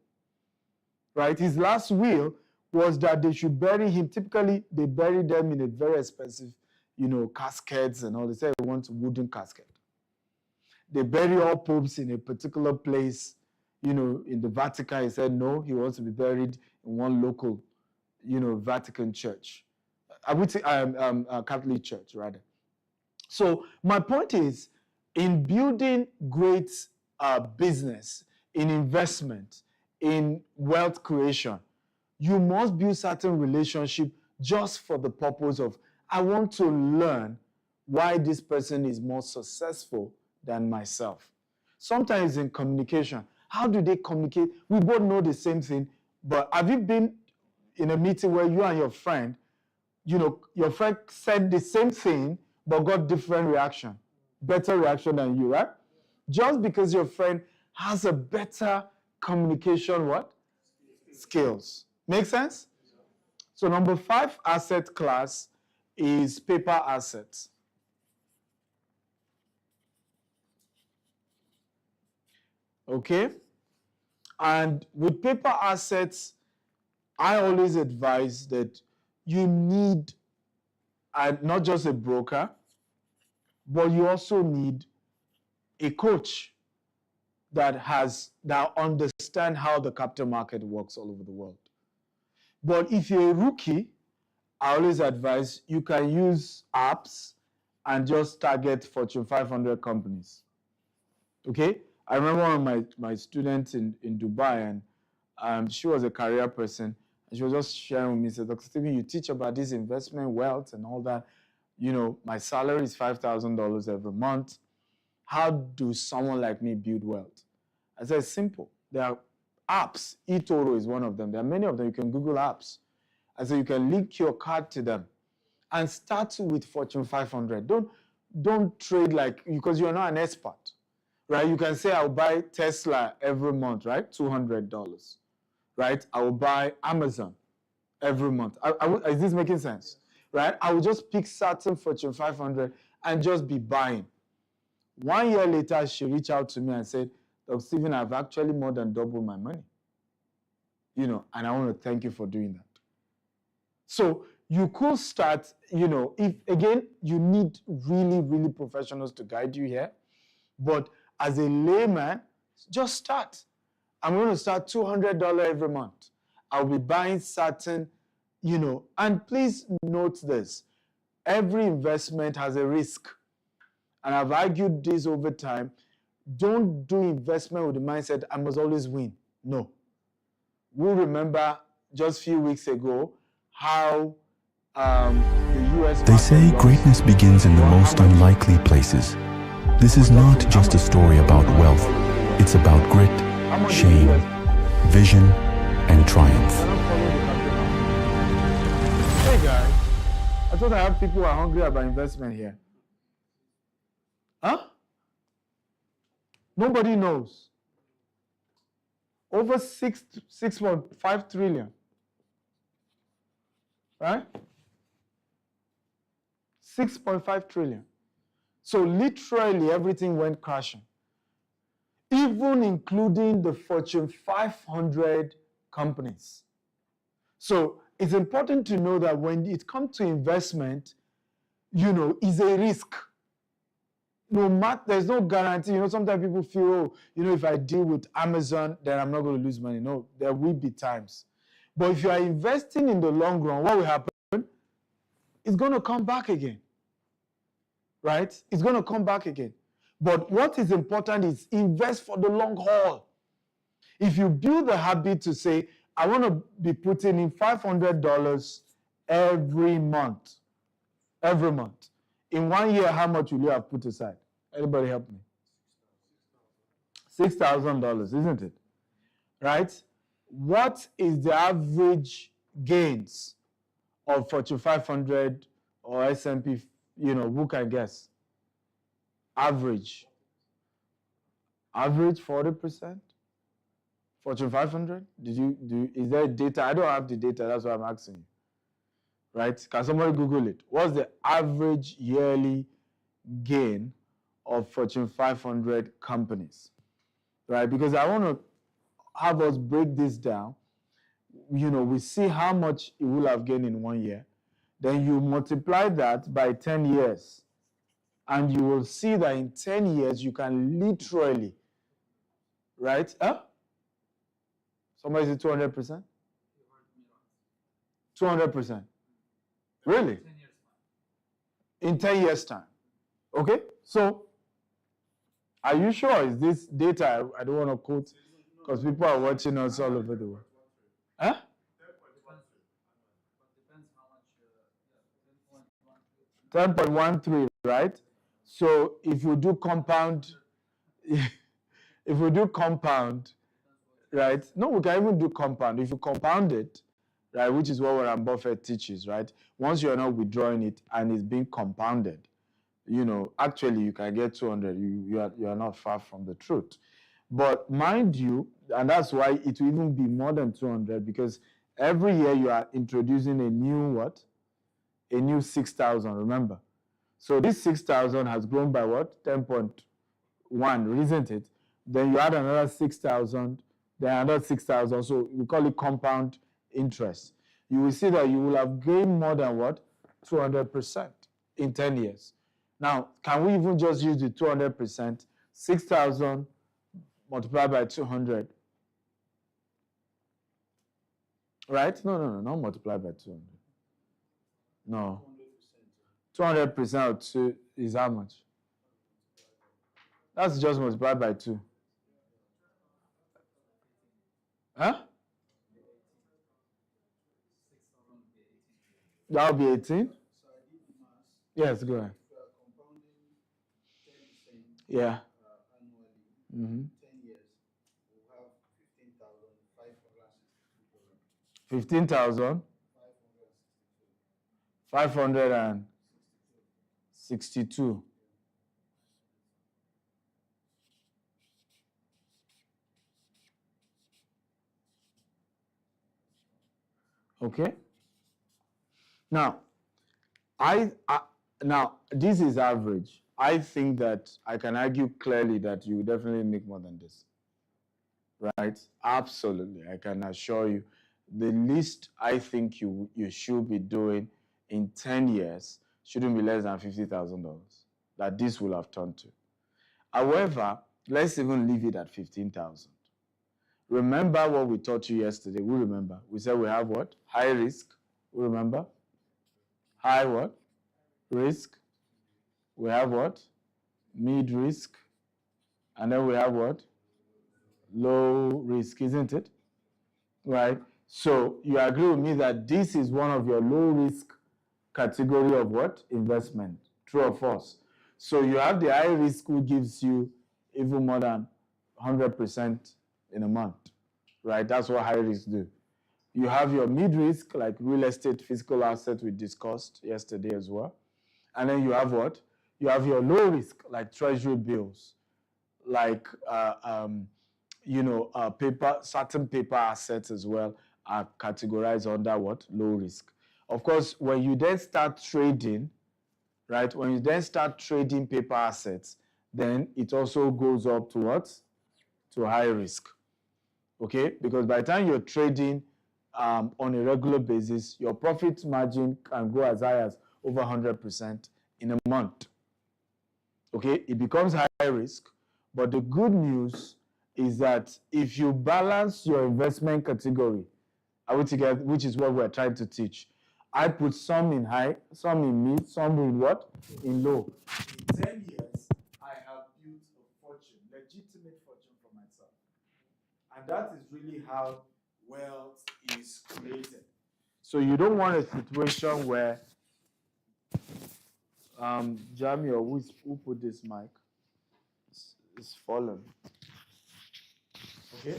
Right? His last will was that they should bury him. Typically, they bury them in a very expensive, caskets and all. They say they want a wooden casket. They bury all popes in a particular place, in the Vatican. He said, no, he wants to be buried in one local, Vatican church. I would say Catholic church, rather. So my point is, in building great business, in investment, in wealth creation, you must build certain relationship just for the purpose of, I want to learn why this person is more successful than myself. Sometimes in communication, how do they communicate? We both know the same thing, but have you been in a meeting where you and your friend, your friend said the same thing, but got different reaction, better reaction than you, right? Just because your friend has a better communication, skills. Make sense? So number 5 asset class is paper assets. Okay? And with paper assets, I always advise that you need not just a broker, but you also need a coach that understand how the capital market works all over the world. But if you're a rookie, I always advise you can use apps and just target Fortune 500 companies. Okay? I remember one of my students in Dubai, and she was a career person, and she was just sharing with me, said, Dr. Stephen, you teach about this investment, wealth, and all that. My salary is $5,000 every month. How do someone like me build wealth? I said, simple. There are apps. eToro is one of them. There are many of them. You can Google apps. I said, you can link your card to them and start with Fortune 500. Don't trade because you're not an expert, right? You can say, I'll buy Tesla every month, right? $200, right? I will buy Amazon every month. Is this making sense? Right? I will just pick certain Fortune 500 and just be buying. 1 year later, she reached out to me and said, Dr. Stephen, I've actually more than doubled my money. And I want to thank you for doing that. So you could start, if, again, you need really, really professionals to guide you here. But as a layman, just start. I'm going to start $200 every month. I'll be buying certain, and please note this. Every investment has a risk. And I've argued this over time. Don't do investment with the mindset, I must always win. No. We remember just a few weeks ago how the US...
They say greatness begins in the most unlikely places. This is not just a story about wealth. It's about grit, shame, vision, and triumph.
Hey guys, I thought I have people who are hungry about investment here. Huh? Nobody knows. Over 6.5 trillion. Right? 6.5 trillion. So literally everything went crashing. Even including the Fortune 500 companies. So it's important to know that when it comes to investment, is a risk. No matter, there's no guarantee. Sometimes people feel, if I deal with Amazon, then I'm not going to lose money. No, there will be times. But if you are investing in the long run, what will happen? It's going to come back again. Right? It's going to come back again. But what is important is invest for the long haul. If you build the habit to say, I want to be putting in $500 every month, in 1 year, how much will you have put aside? Anybody help me? $6,000, isn't it? Right? What is the average gains of Fortune 500 or S&P? Who can guess? Average 40%? Fortune 500? Is there data? I don't have the data, that's why I'm asking you. Right? Can somebody Google it? What's the average yearly gain of Fortune 500 companies? Right? Because I want to have us break this down. We see how much it will have gained in 1 year. Then you multiply that by 10 years. And you will see that in 10 years, you can literally, right? Somebody said 200%? 200%. Really? In 10 years' time. Okay? So, are you sure? Is this data? I don't want to quote because people are watching us all over the world. Huh? 10.13, right? So if you do compound, right? No, we can even do compound. If you compound it, right, which is what Warren Buffett teaches, right? Once you're not withdrawing it and it's being compounded, actually you can get 200. You are not far from the truth. But mind you, and that's why it will even be more than 200 because every year you are introducing a new what? A new 6,000, remember? So this 6,000 has grown by what? 10.1, isn't it? Then you add another 6,000, then another 6,000. So we call it compound interest. You will see that you will have gained more than what? 200% in 10 years. Now, can we even just use the 200%? 6,000 multiplied by 200. Right? No, not multiplied by 200. No. 200% of 2 is how much? That's just multiplied by 2. Huh? That will be 18? Yes, go ahead. Yeah. Mm-hmm. 15,562. Okay. Now, now this is average. I think that I can argue clearly that you will definitely make more than this. Right? Absolutely. I can assure you. The least I think you should be doing in 10 years shouldn't be less than $50,000 that this will have turned to. However, let's even leave it at 15,000. Remember what we taught you yesterday. We remember. We said we have what? High risk. We remember? High what? Risk. We have what? Mid risk. And then we have what? Low risk, isn't it? Right? So you agree with me that this is one of your low risk category of what? Investment. True or false? So you have the high risk who gives you even more than 100% in a month. Right? That's what high risk do. You have your mid-risk, like real estate, physical assets we discussed yesterday as well. And then you have what? You have your low risk, like treasury bills, like certain paper assets as well are categorized under what? Low risk. Of course, when you then start trading, right? When you then start trading paper assets, then it also goes up to what? To high risk. Okay? Because by the time you're trading on a regular basis, your profit margin can go as high as over 100% in a month. Okay? It becomes high risk. But the good news is that if you balance your investment category, which is what we're trying to teach, I put some in high, some in mid, some in what? In low. In 10 years, I have built a fortune, legitimate fortune for myself. And that is really how wealth is created. So you don't want a situation where, Jamie, or who put this mic? It's fallen. Okay?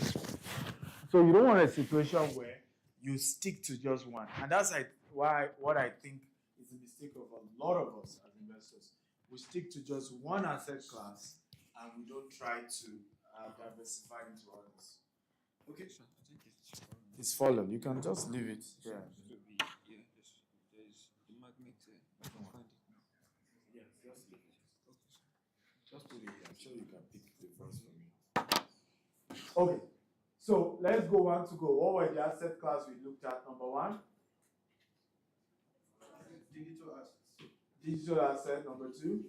So you don't want a situation where you stick to just one. And that's what I think is a mistake of a lot of us as investors. We stick to just one asset class and we don't try to diversify into others. Okay? It's fallen. You can just leave it. Yeah. Yes, just leave it. Just put it here. I'm sure you can pick the first for me. Okay. So let's go one to go. What were the asset class we looked at? Number one? Digital assets. Digital asset. Number two?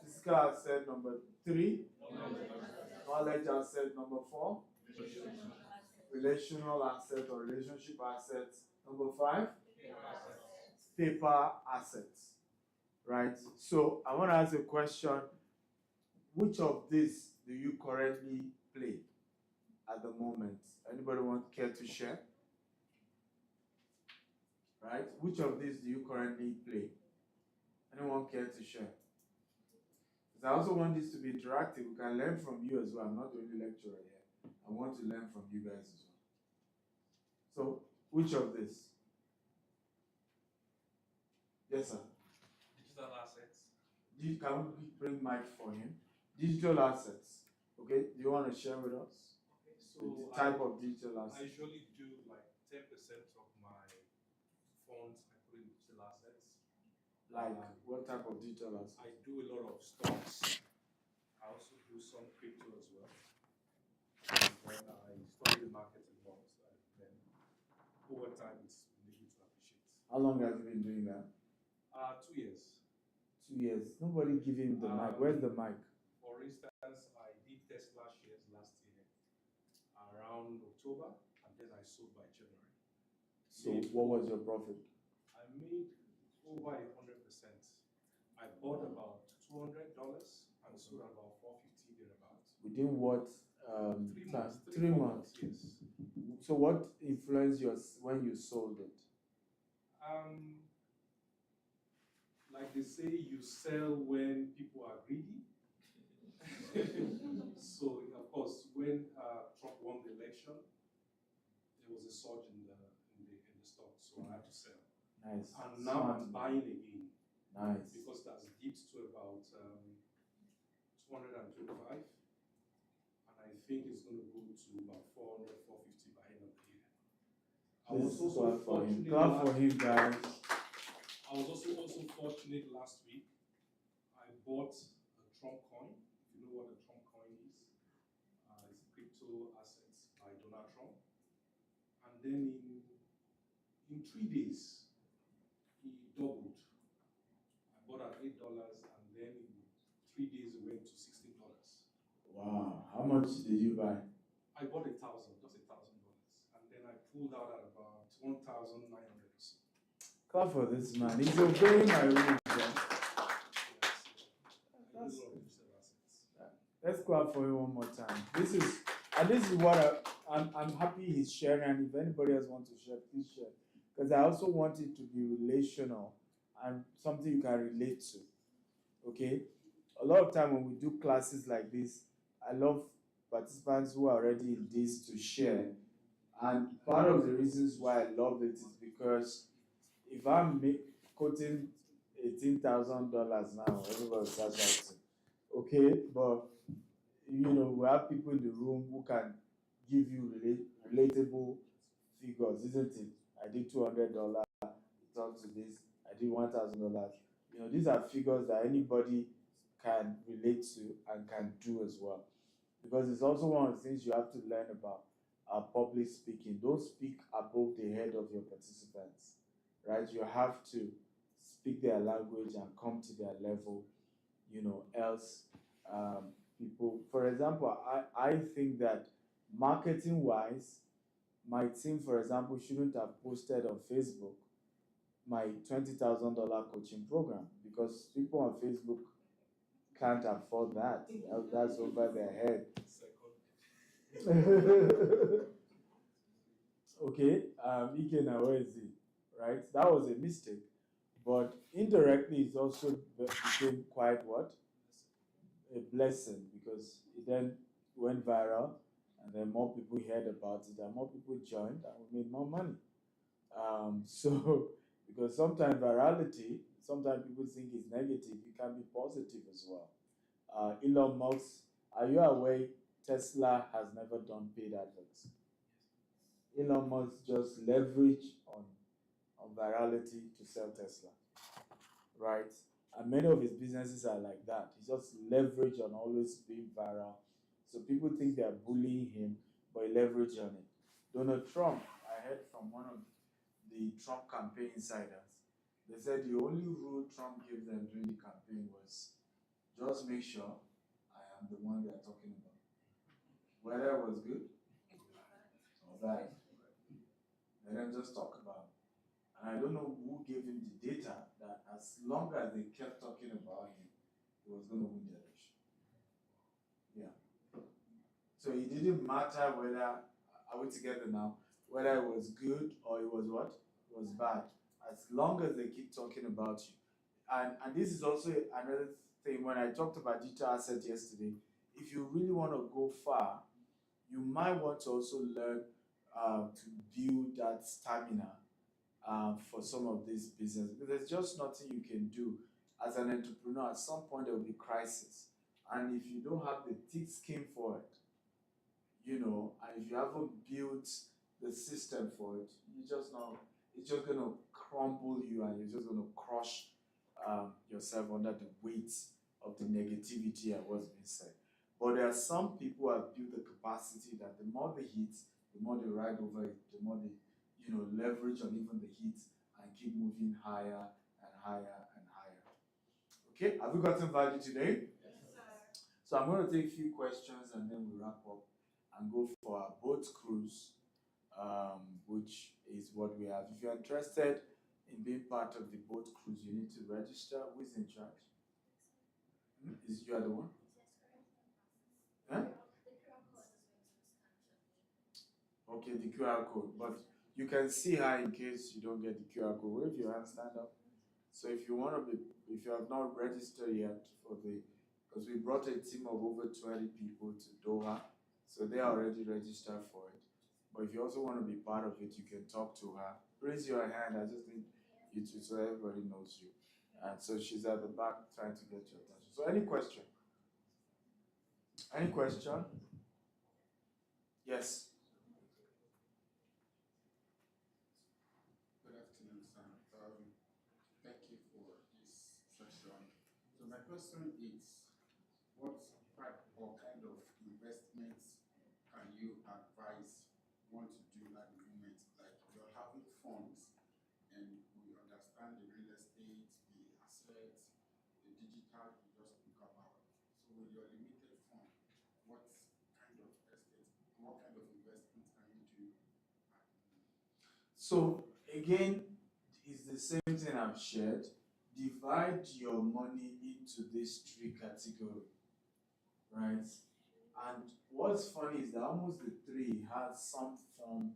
Physical asset. Number three? Knowledge asset. Number four? Relational asset or relationship assets. Number five? Paper assets. Right? So I want to ask a question. Which of these do you currently play at the moment? Anybody care to share? Right? Which of these do you currently play? Anyone care to share? Because I also want this to be interactive. We can learn from you as well. I'm not the only lecturer here. I want to learn from you guys as well. So, which of this? Yes, sir.
Digital assets.
Can we bring mic for him? Digital assets. Okay, do you want to share with us?
Okay, so
the type of digital assets?
I usually do like 10% of my funds I put in digital assets.
Like what type of digital assets?
I do a lot of stocks. I also do some crypto as well. And then I study the market a lot. And then over time, it's been able to appreciate.
How long have you been doing that?
2 years.
2 years. Nobody give him the mic. Where's the mic?
For instance, I did Tesla shares last year around October, and then I sold by January.
So what was your profit?
I made over 100%. I bought about $200 and sold about $450 thereabouts.
Within what
3 months?
3 months.
Yes.
So what influenced you when you sold it?
Like they say, you sell when people are greedy. So of course, when Trump won the election, there was a surge in the stock, so I had to sell.
Nice.
And now I'm buying again.
Nice.
Because that's dipped to about 225, and I think it's going to go to about 400, 450 by end of the year. I was also fortunate.
Clap for him, guys.
I was also fortunate last week. I bought a Trump coin. If you know what a Trump coin is, it's a crypto asset by Donald Trump. And then in 3 days, he doubled. I bought at $8, and then in 3 days it went to $16.
Wow! How much did you buy?
I bought just $1,000, and then I pulled out at about 1,900 or so.
Clap for this man. He's obeying my rules. Let's clap for him one more time. This is what I'm happy he's sharing. And if anybody else wants to share, please share. Because I also want it to be relational and something you can relate to. Okay? A lot of time when we do classes like this, I love participants who are already in this to share And part of the reasons why I love it is because if I'm quoting $18,000 now, everybody starts shouting. Okay, but we have people in the room who can give you relatable figures, isn't it? I did $200, it turned to this. I did $1,000. These are figures that anybody can relate to and can do as well. Because it's also one of the things you have to learn about public speaking. Don't speak above the head of your participants, right? You have to speak their language and come to their level, else people. For example, I think that marketing wise, my team, for example, shouldn't have posted on Facebook my $20,000 coaching program because people on Facebook can't afford that. That's over their head. Okay, Ike, now where is he? Right? That was a mistake. But indirectly, it's also became quite what? A blessing because it then went viral and then more people heard about it and more people joined and we made more money. So, because sometimes virality, sometimes people think it's negative, it can be positive as well. Elon Musk, are you aware Tesla has never done paid adverts? Elon Musk just leverage on virality to sell Tesla, right? And many of his businesses are like that. He just leverage on always being viral. So people think they're bullying him, but he leverage on it. Donald Trump, I heard from one of the Trump campaign insiders, they said the only rule Trump gave them during the campaign was just make sure I am the one they're talking about. Whether it was good or bad, let them just talk about it. And I don't know who gave him the data that as long as they kept talking about him, he was going to win the election. Yeah. So it didn't matter whether, are we together now? Whether it was good or it was what? It was bad. As long as they keep talking about you. And this is also another thing when I talked about digital assets yesterday. If you really want to go far, you might want to also learn to build that stamina for some of these businesses. Because there's just nothing you can do as an entrepreneur. At some point, there will be crisis. And if you don't have the thick skin for it, and if you haven't built the system for it, it's just going to crumble you and you're just going to crush yourself under the weight of the negativity and what's being said. But there are some people who have built the capacity that the more they hit, the more they ride over it, the more they, leverage on even the heat and keep moving higher and higher and higher. Okay, have we gotten value today? Yes, so I'm going to take a few questions and then we wrap up and go for our boat cruise, which is what we have. If you're interested in being part of the boat cruise, you need to register. Who is in charge? Is you are the one? Huh? Okay, the QR code. But you can see her in case you don't get the QR code. Wave your hand, stand up. So if you want to be, if you have not registered yet for because we brought a team of over 20 people to Doha, so they are already registered for it. But if you also want to be part of it, you can talk to her. Raise your hand. I just need you to so everybody knows you. And so she's at the back trying to get your attention. So any question? Any question? Yes.
Good afternoon, sir. Thank you for this session. So my question is, what type or kind of investments can you advise one to do at the moment? Like you're having funds and we understand the real estate, the assets, the digital you just spoke about. So with your limited fund, what kind of estate, what kind of investment can you do at the moment?
So again, it's the same thing I've shared. Divide your money into these three categories, right? And what's funny is that almost the three has some form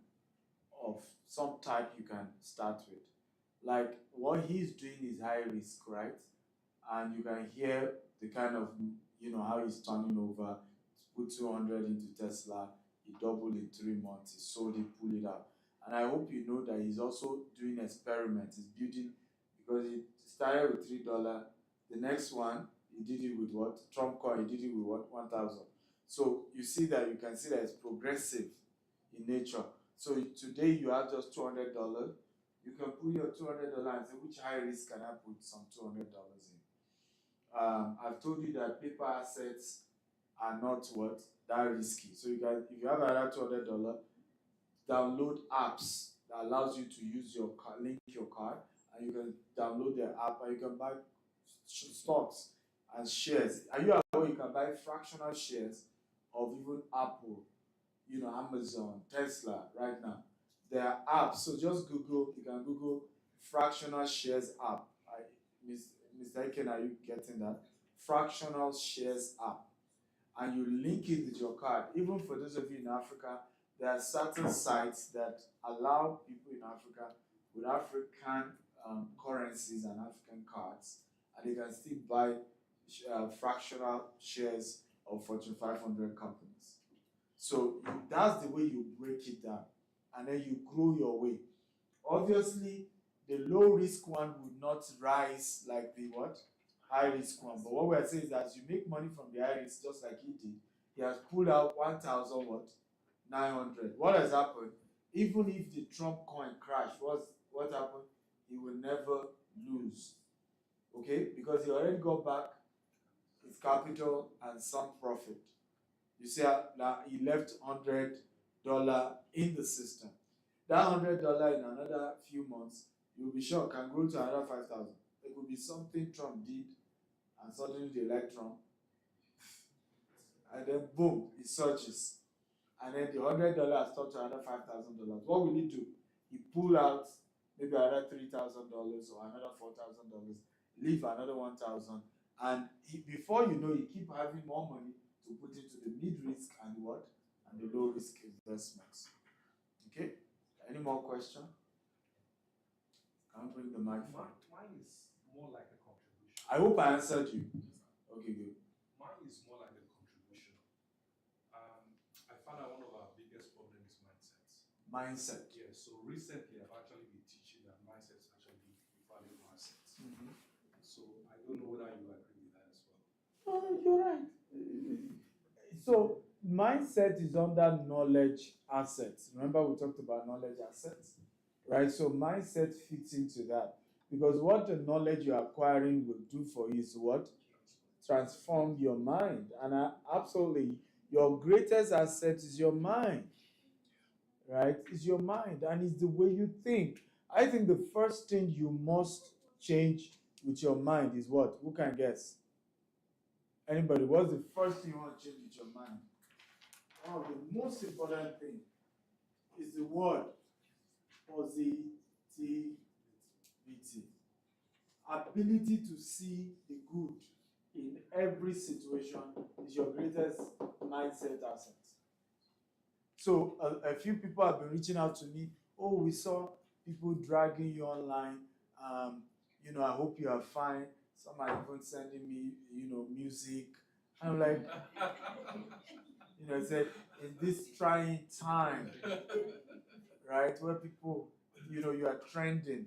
of some type you can start with. Like what he's doing is high risk, right? And you can hear the kind of how he's turning over, put 200 into Tesla, he doubled in 3 months. He sold it, pulled it out. And I hope you know that he's also doing experiments. He's building, because he started with $3. The next one, he did it with what? Trump coin, he did it with what? 1,000. So you see that, you can see that it's progressive in nature. So today you have just $200. You can put your $200 and say, which high risk can I put some $200 in? I've told you that paper assets are not what? That risky. So you can, if you have another $200, download apps that allows you to use your card, link your card, and you can download the app and you can buy stocks and shares. Are you aware you can buy fractional shares of even Apple, Amazon, Tesla right now? There are apps. So just Google, you can Google fractional shares app. Mr. Eken, are you getting that? Fractional shares app. And you link it with your card. Even for those of you in Africa, there are certain sites that allow people in Africa with African currencies and African cards, and they can still buy fractional shares of Fortune 500 companies. So that's the way you break it down, and then you grow your way. Obviously, the low risk one would not rise like the what? High risk one. But what we're saying is that you make money from the high risk just like he did. He has pulled out 1,000 what? 900. What has happened? Even if the Trump coin crashed, what happened? He will never lose. Okay? Because he already got back his capital and some profit. You see now he left $100 in the system. That $100 in another few months, you'll be sure can grow to another 5,000. It could be something Trump did, and suddenly they like Trump, and then boom, it surges, and then the $100 has turned to another $5,000. What will he do? He pull out maybe another $3,000 or another $4,000, leave another 1,000, and before you know, you keep having more money to put into the mid-risk and what? And the low-risk investments. Okay? Any more questions? Can I bring the mic forward?
Mine is more like a contribution.
I hope I answered you. Okay, good.
Mine is more like a contribution. I found out one of our biggest problems is mindset.
Mindset.
Yeah, so recently I've actually been teaching that mindset is actually valuable assets. So I don't know whether you agree with that as well.
Oh, you're right. So mindset is under knowledge assets. Remember we talked about knowledge assets, right? So mindset fits into that, because what the knowledge you're acquiring will do for you is what? Transform your mind. And absolutely, your greatest asset is your mind, right? It's your mind, and it's the way you think. I think the first thing you must change with your mind is what? Who can guess? Anybody? What's the first thing you want to change with your mind? One of the most important thing is the word positivity. Ability to see the good in every situation is your greatest mindset asset. So a few people have been reaching out to me. Oh, we saw people dragging you online. I hope you are fine. Some are even sending me, music. I'm like, say in this trying time, right, where people, you are trending,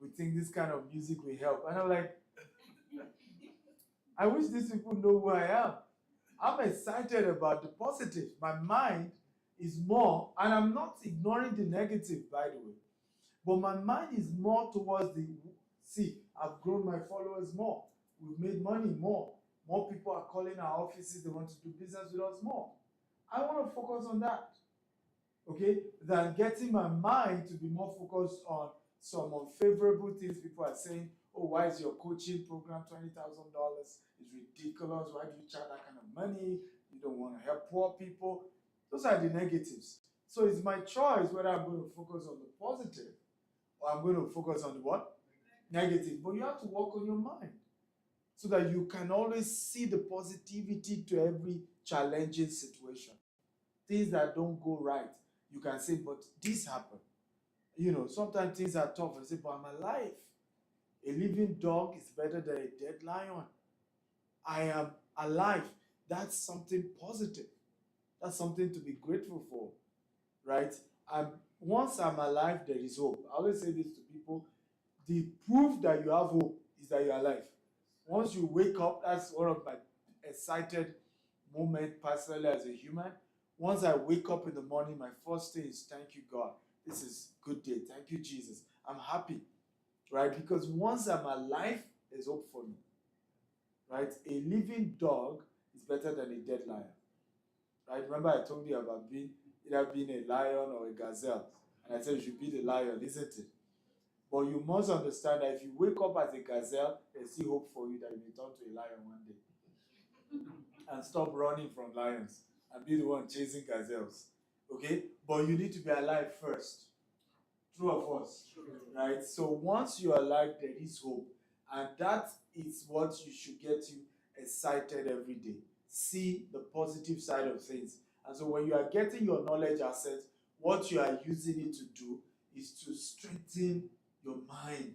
we think this kind of music will help. And I'm like, I wish these people know who I am. I'm excited about the positive. My mind is more, and I'm not ignoring the negative, by the way, but my mind is more towards I've grown my followers more. We've made money more. More people are calling our offices. They want to do business with us more. I want to focus on that, okay, than getting my mind to be more focused on some unfavorable things. People are saying, oh, why is your coaching program $20,000? It's ridiculous. Why do you charge that kind of money? You don't want to help poor people. Those are the negatives. So it's my choice whether I'm going to focus on the positive or I'm going to focus on the what? Negative. But you have to work on your mind so that you can always see the positivity to every challenging situation. Things that don't go right, you can say, but this happened. Sometimes things are tough. I say, but I'm alive. A living dog is better than a dead lion. I am alive. That's something positive.
That's something to be grateful for, right? And once I'm alive, there is hope. I always say this to people: the proof that you have hope is that you're alive. Once you wake up, that's one of my excited moments personally as a human. Once I wake up in the morning, my first thing is thank you, God. This is a good day. Thank you, Jesus. I'm happy, right? Because once I'm alive, there's hope for me, right? A living dog is better than a dead lion, right? Remember I told you about either being a lion or a gazelle, and I said you should be the lion, isn't it? But you must understand that if you wake up as a gazelle, there's still hope for you that you may turn to a lion one day and stop running from lions and be the one chasing gazelles. Okay? But you need to be alive first. True of us. Right? So once you're alive, there is hope. And that is what you should get you excited every day. See the positive side of things. And so when you are getting your knowledge asset, what you are using it to do is to strengthen your mind,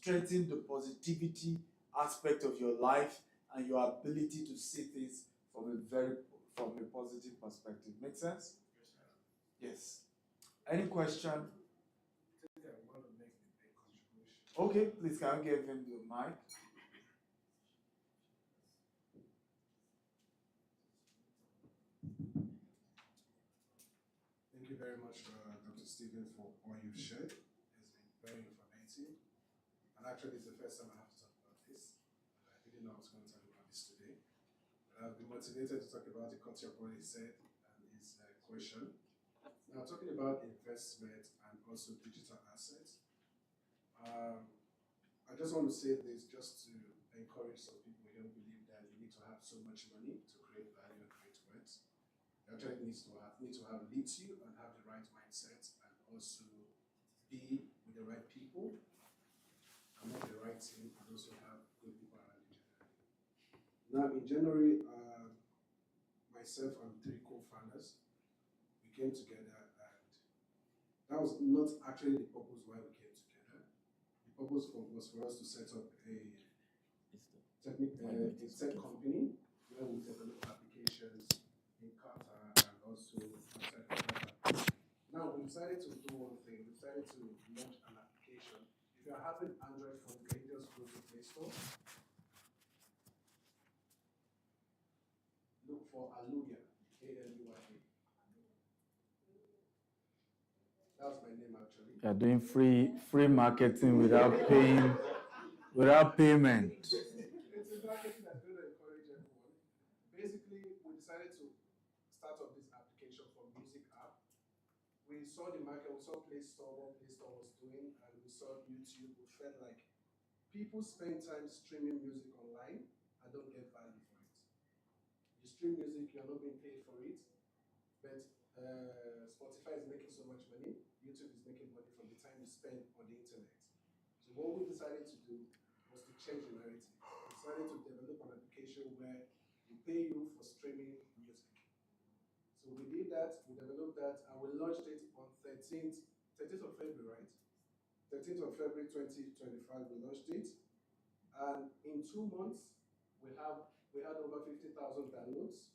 strengthen the positivity aspect of your life and your ability to see things from a positive perspective. Make sense? Yes. Any question? Okay, please can I give him the mic?
Thank you very much, Dr. Stephen, for all you've shared. It's been very informative. And actually, it's the first time I have to talk about this. I didn't know I was going to talk about this today. But I've been motivated to talk about it because of what he said and his question. Now, talking about investment and also digital assets, I just want to say this just to encourage some people who don't believe that you need to have so much money to create value and create wealth. You actually need to have lead you and have the right mindset and also be with the right people and have the right team and also have good people around you generally. Now in January, myself and 3 co-founders, we came together, and that was not actually the purpose why we came together. The purpose was for us to set up a tech company where we develop applications in Qatar and also outside of Qatar. Now we decided to do one thing. We decided to launch an application. If you are having Android phone, you can just go to Play Store. Look for Aluya, A-L-U-Y-A. That's my name actually.
You're doing free marketing without payment.
It's a marketing that's going to encourage everyone. Basically, we decided to start up this application for music app. We saw the market, we saw Play Store, what Play Store was doing, and we saw YouTube. We felt like people spend time streaming music online and don't get value for it. You stream music, you're not being paid for it, but Spotify is making so much money, YouTube is making money from the time you spend on the internet. So what we decided to do was to change the narrative. We decided to develop an application where we pay you for streaming music. So we did that, we developed that, and we launched it on 13th of February, right? 13th of February 2025, we launched it. And in 2 months, we had over 50,000 downloads,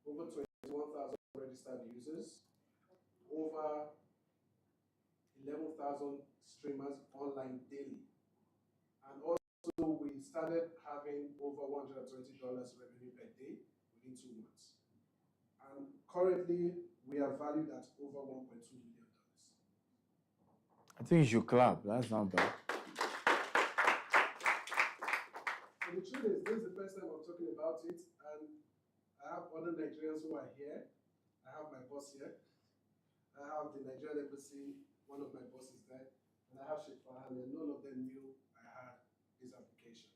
over 21,000 registered users, over 11,000 streamers online daily. And also we started having over $120 revenue per day within 2 months. And currently we are valued at over $1.2 million.
I think you should clap. That's not bad.
So the truth is, this is the first time I'm talking about it, and I have other Nigerians who are here. I have my boss here. I have the Nigerian embassy, one of my bosses there, and I have Sheikh Farhan, and none of them knew I had this application.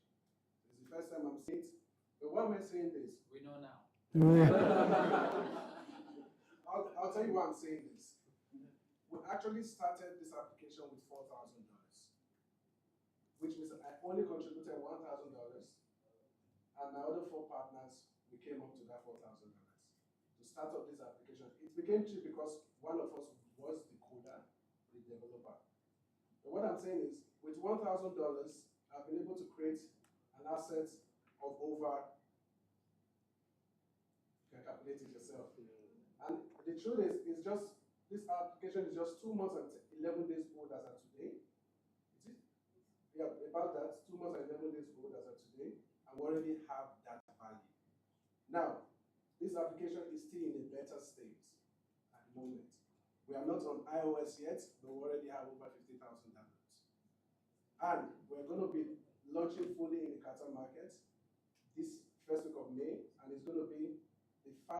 It's the first time I'm saying it. But why am I saying this?
We know now.
I'll tell you why I'm saying this. We actually started this application with $4,000, which means I only contributed $1,000, and my other 4 partners, we came up to that $4,000 to start up this application. It became cheap because one of us was the coder, the developer. But what I'm saying is, with $1,000, I've been able to create an asset of over, you can calculate it yourself,
the truth is, this application is just 2 months and 11 days old as of today. Is it? Yeah, about that, 2 months and 11 days old as of today, and we already have that value. Now, this application is still in a beta state at the moment. We are not on iOS yet, but we already have over 50,000 downloads. And we're going to be launching fully in the Qatar market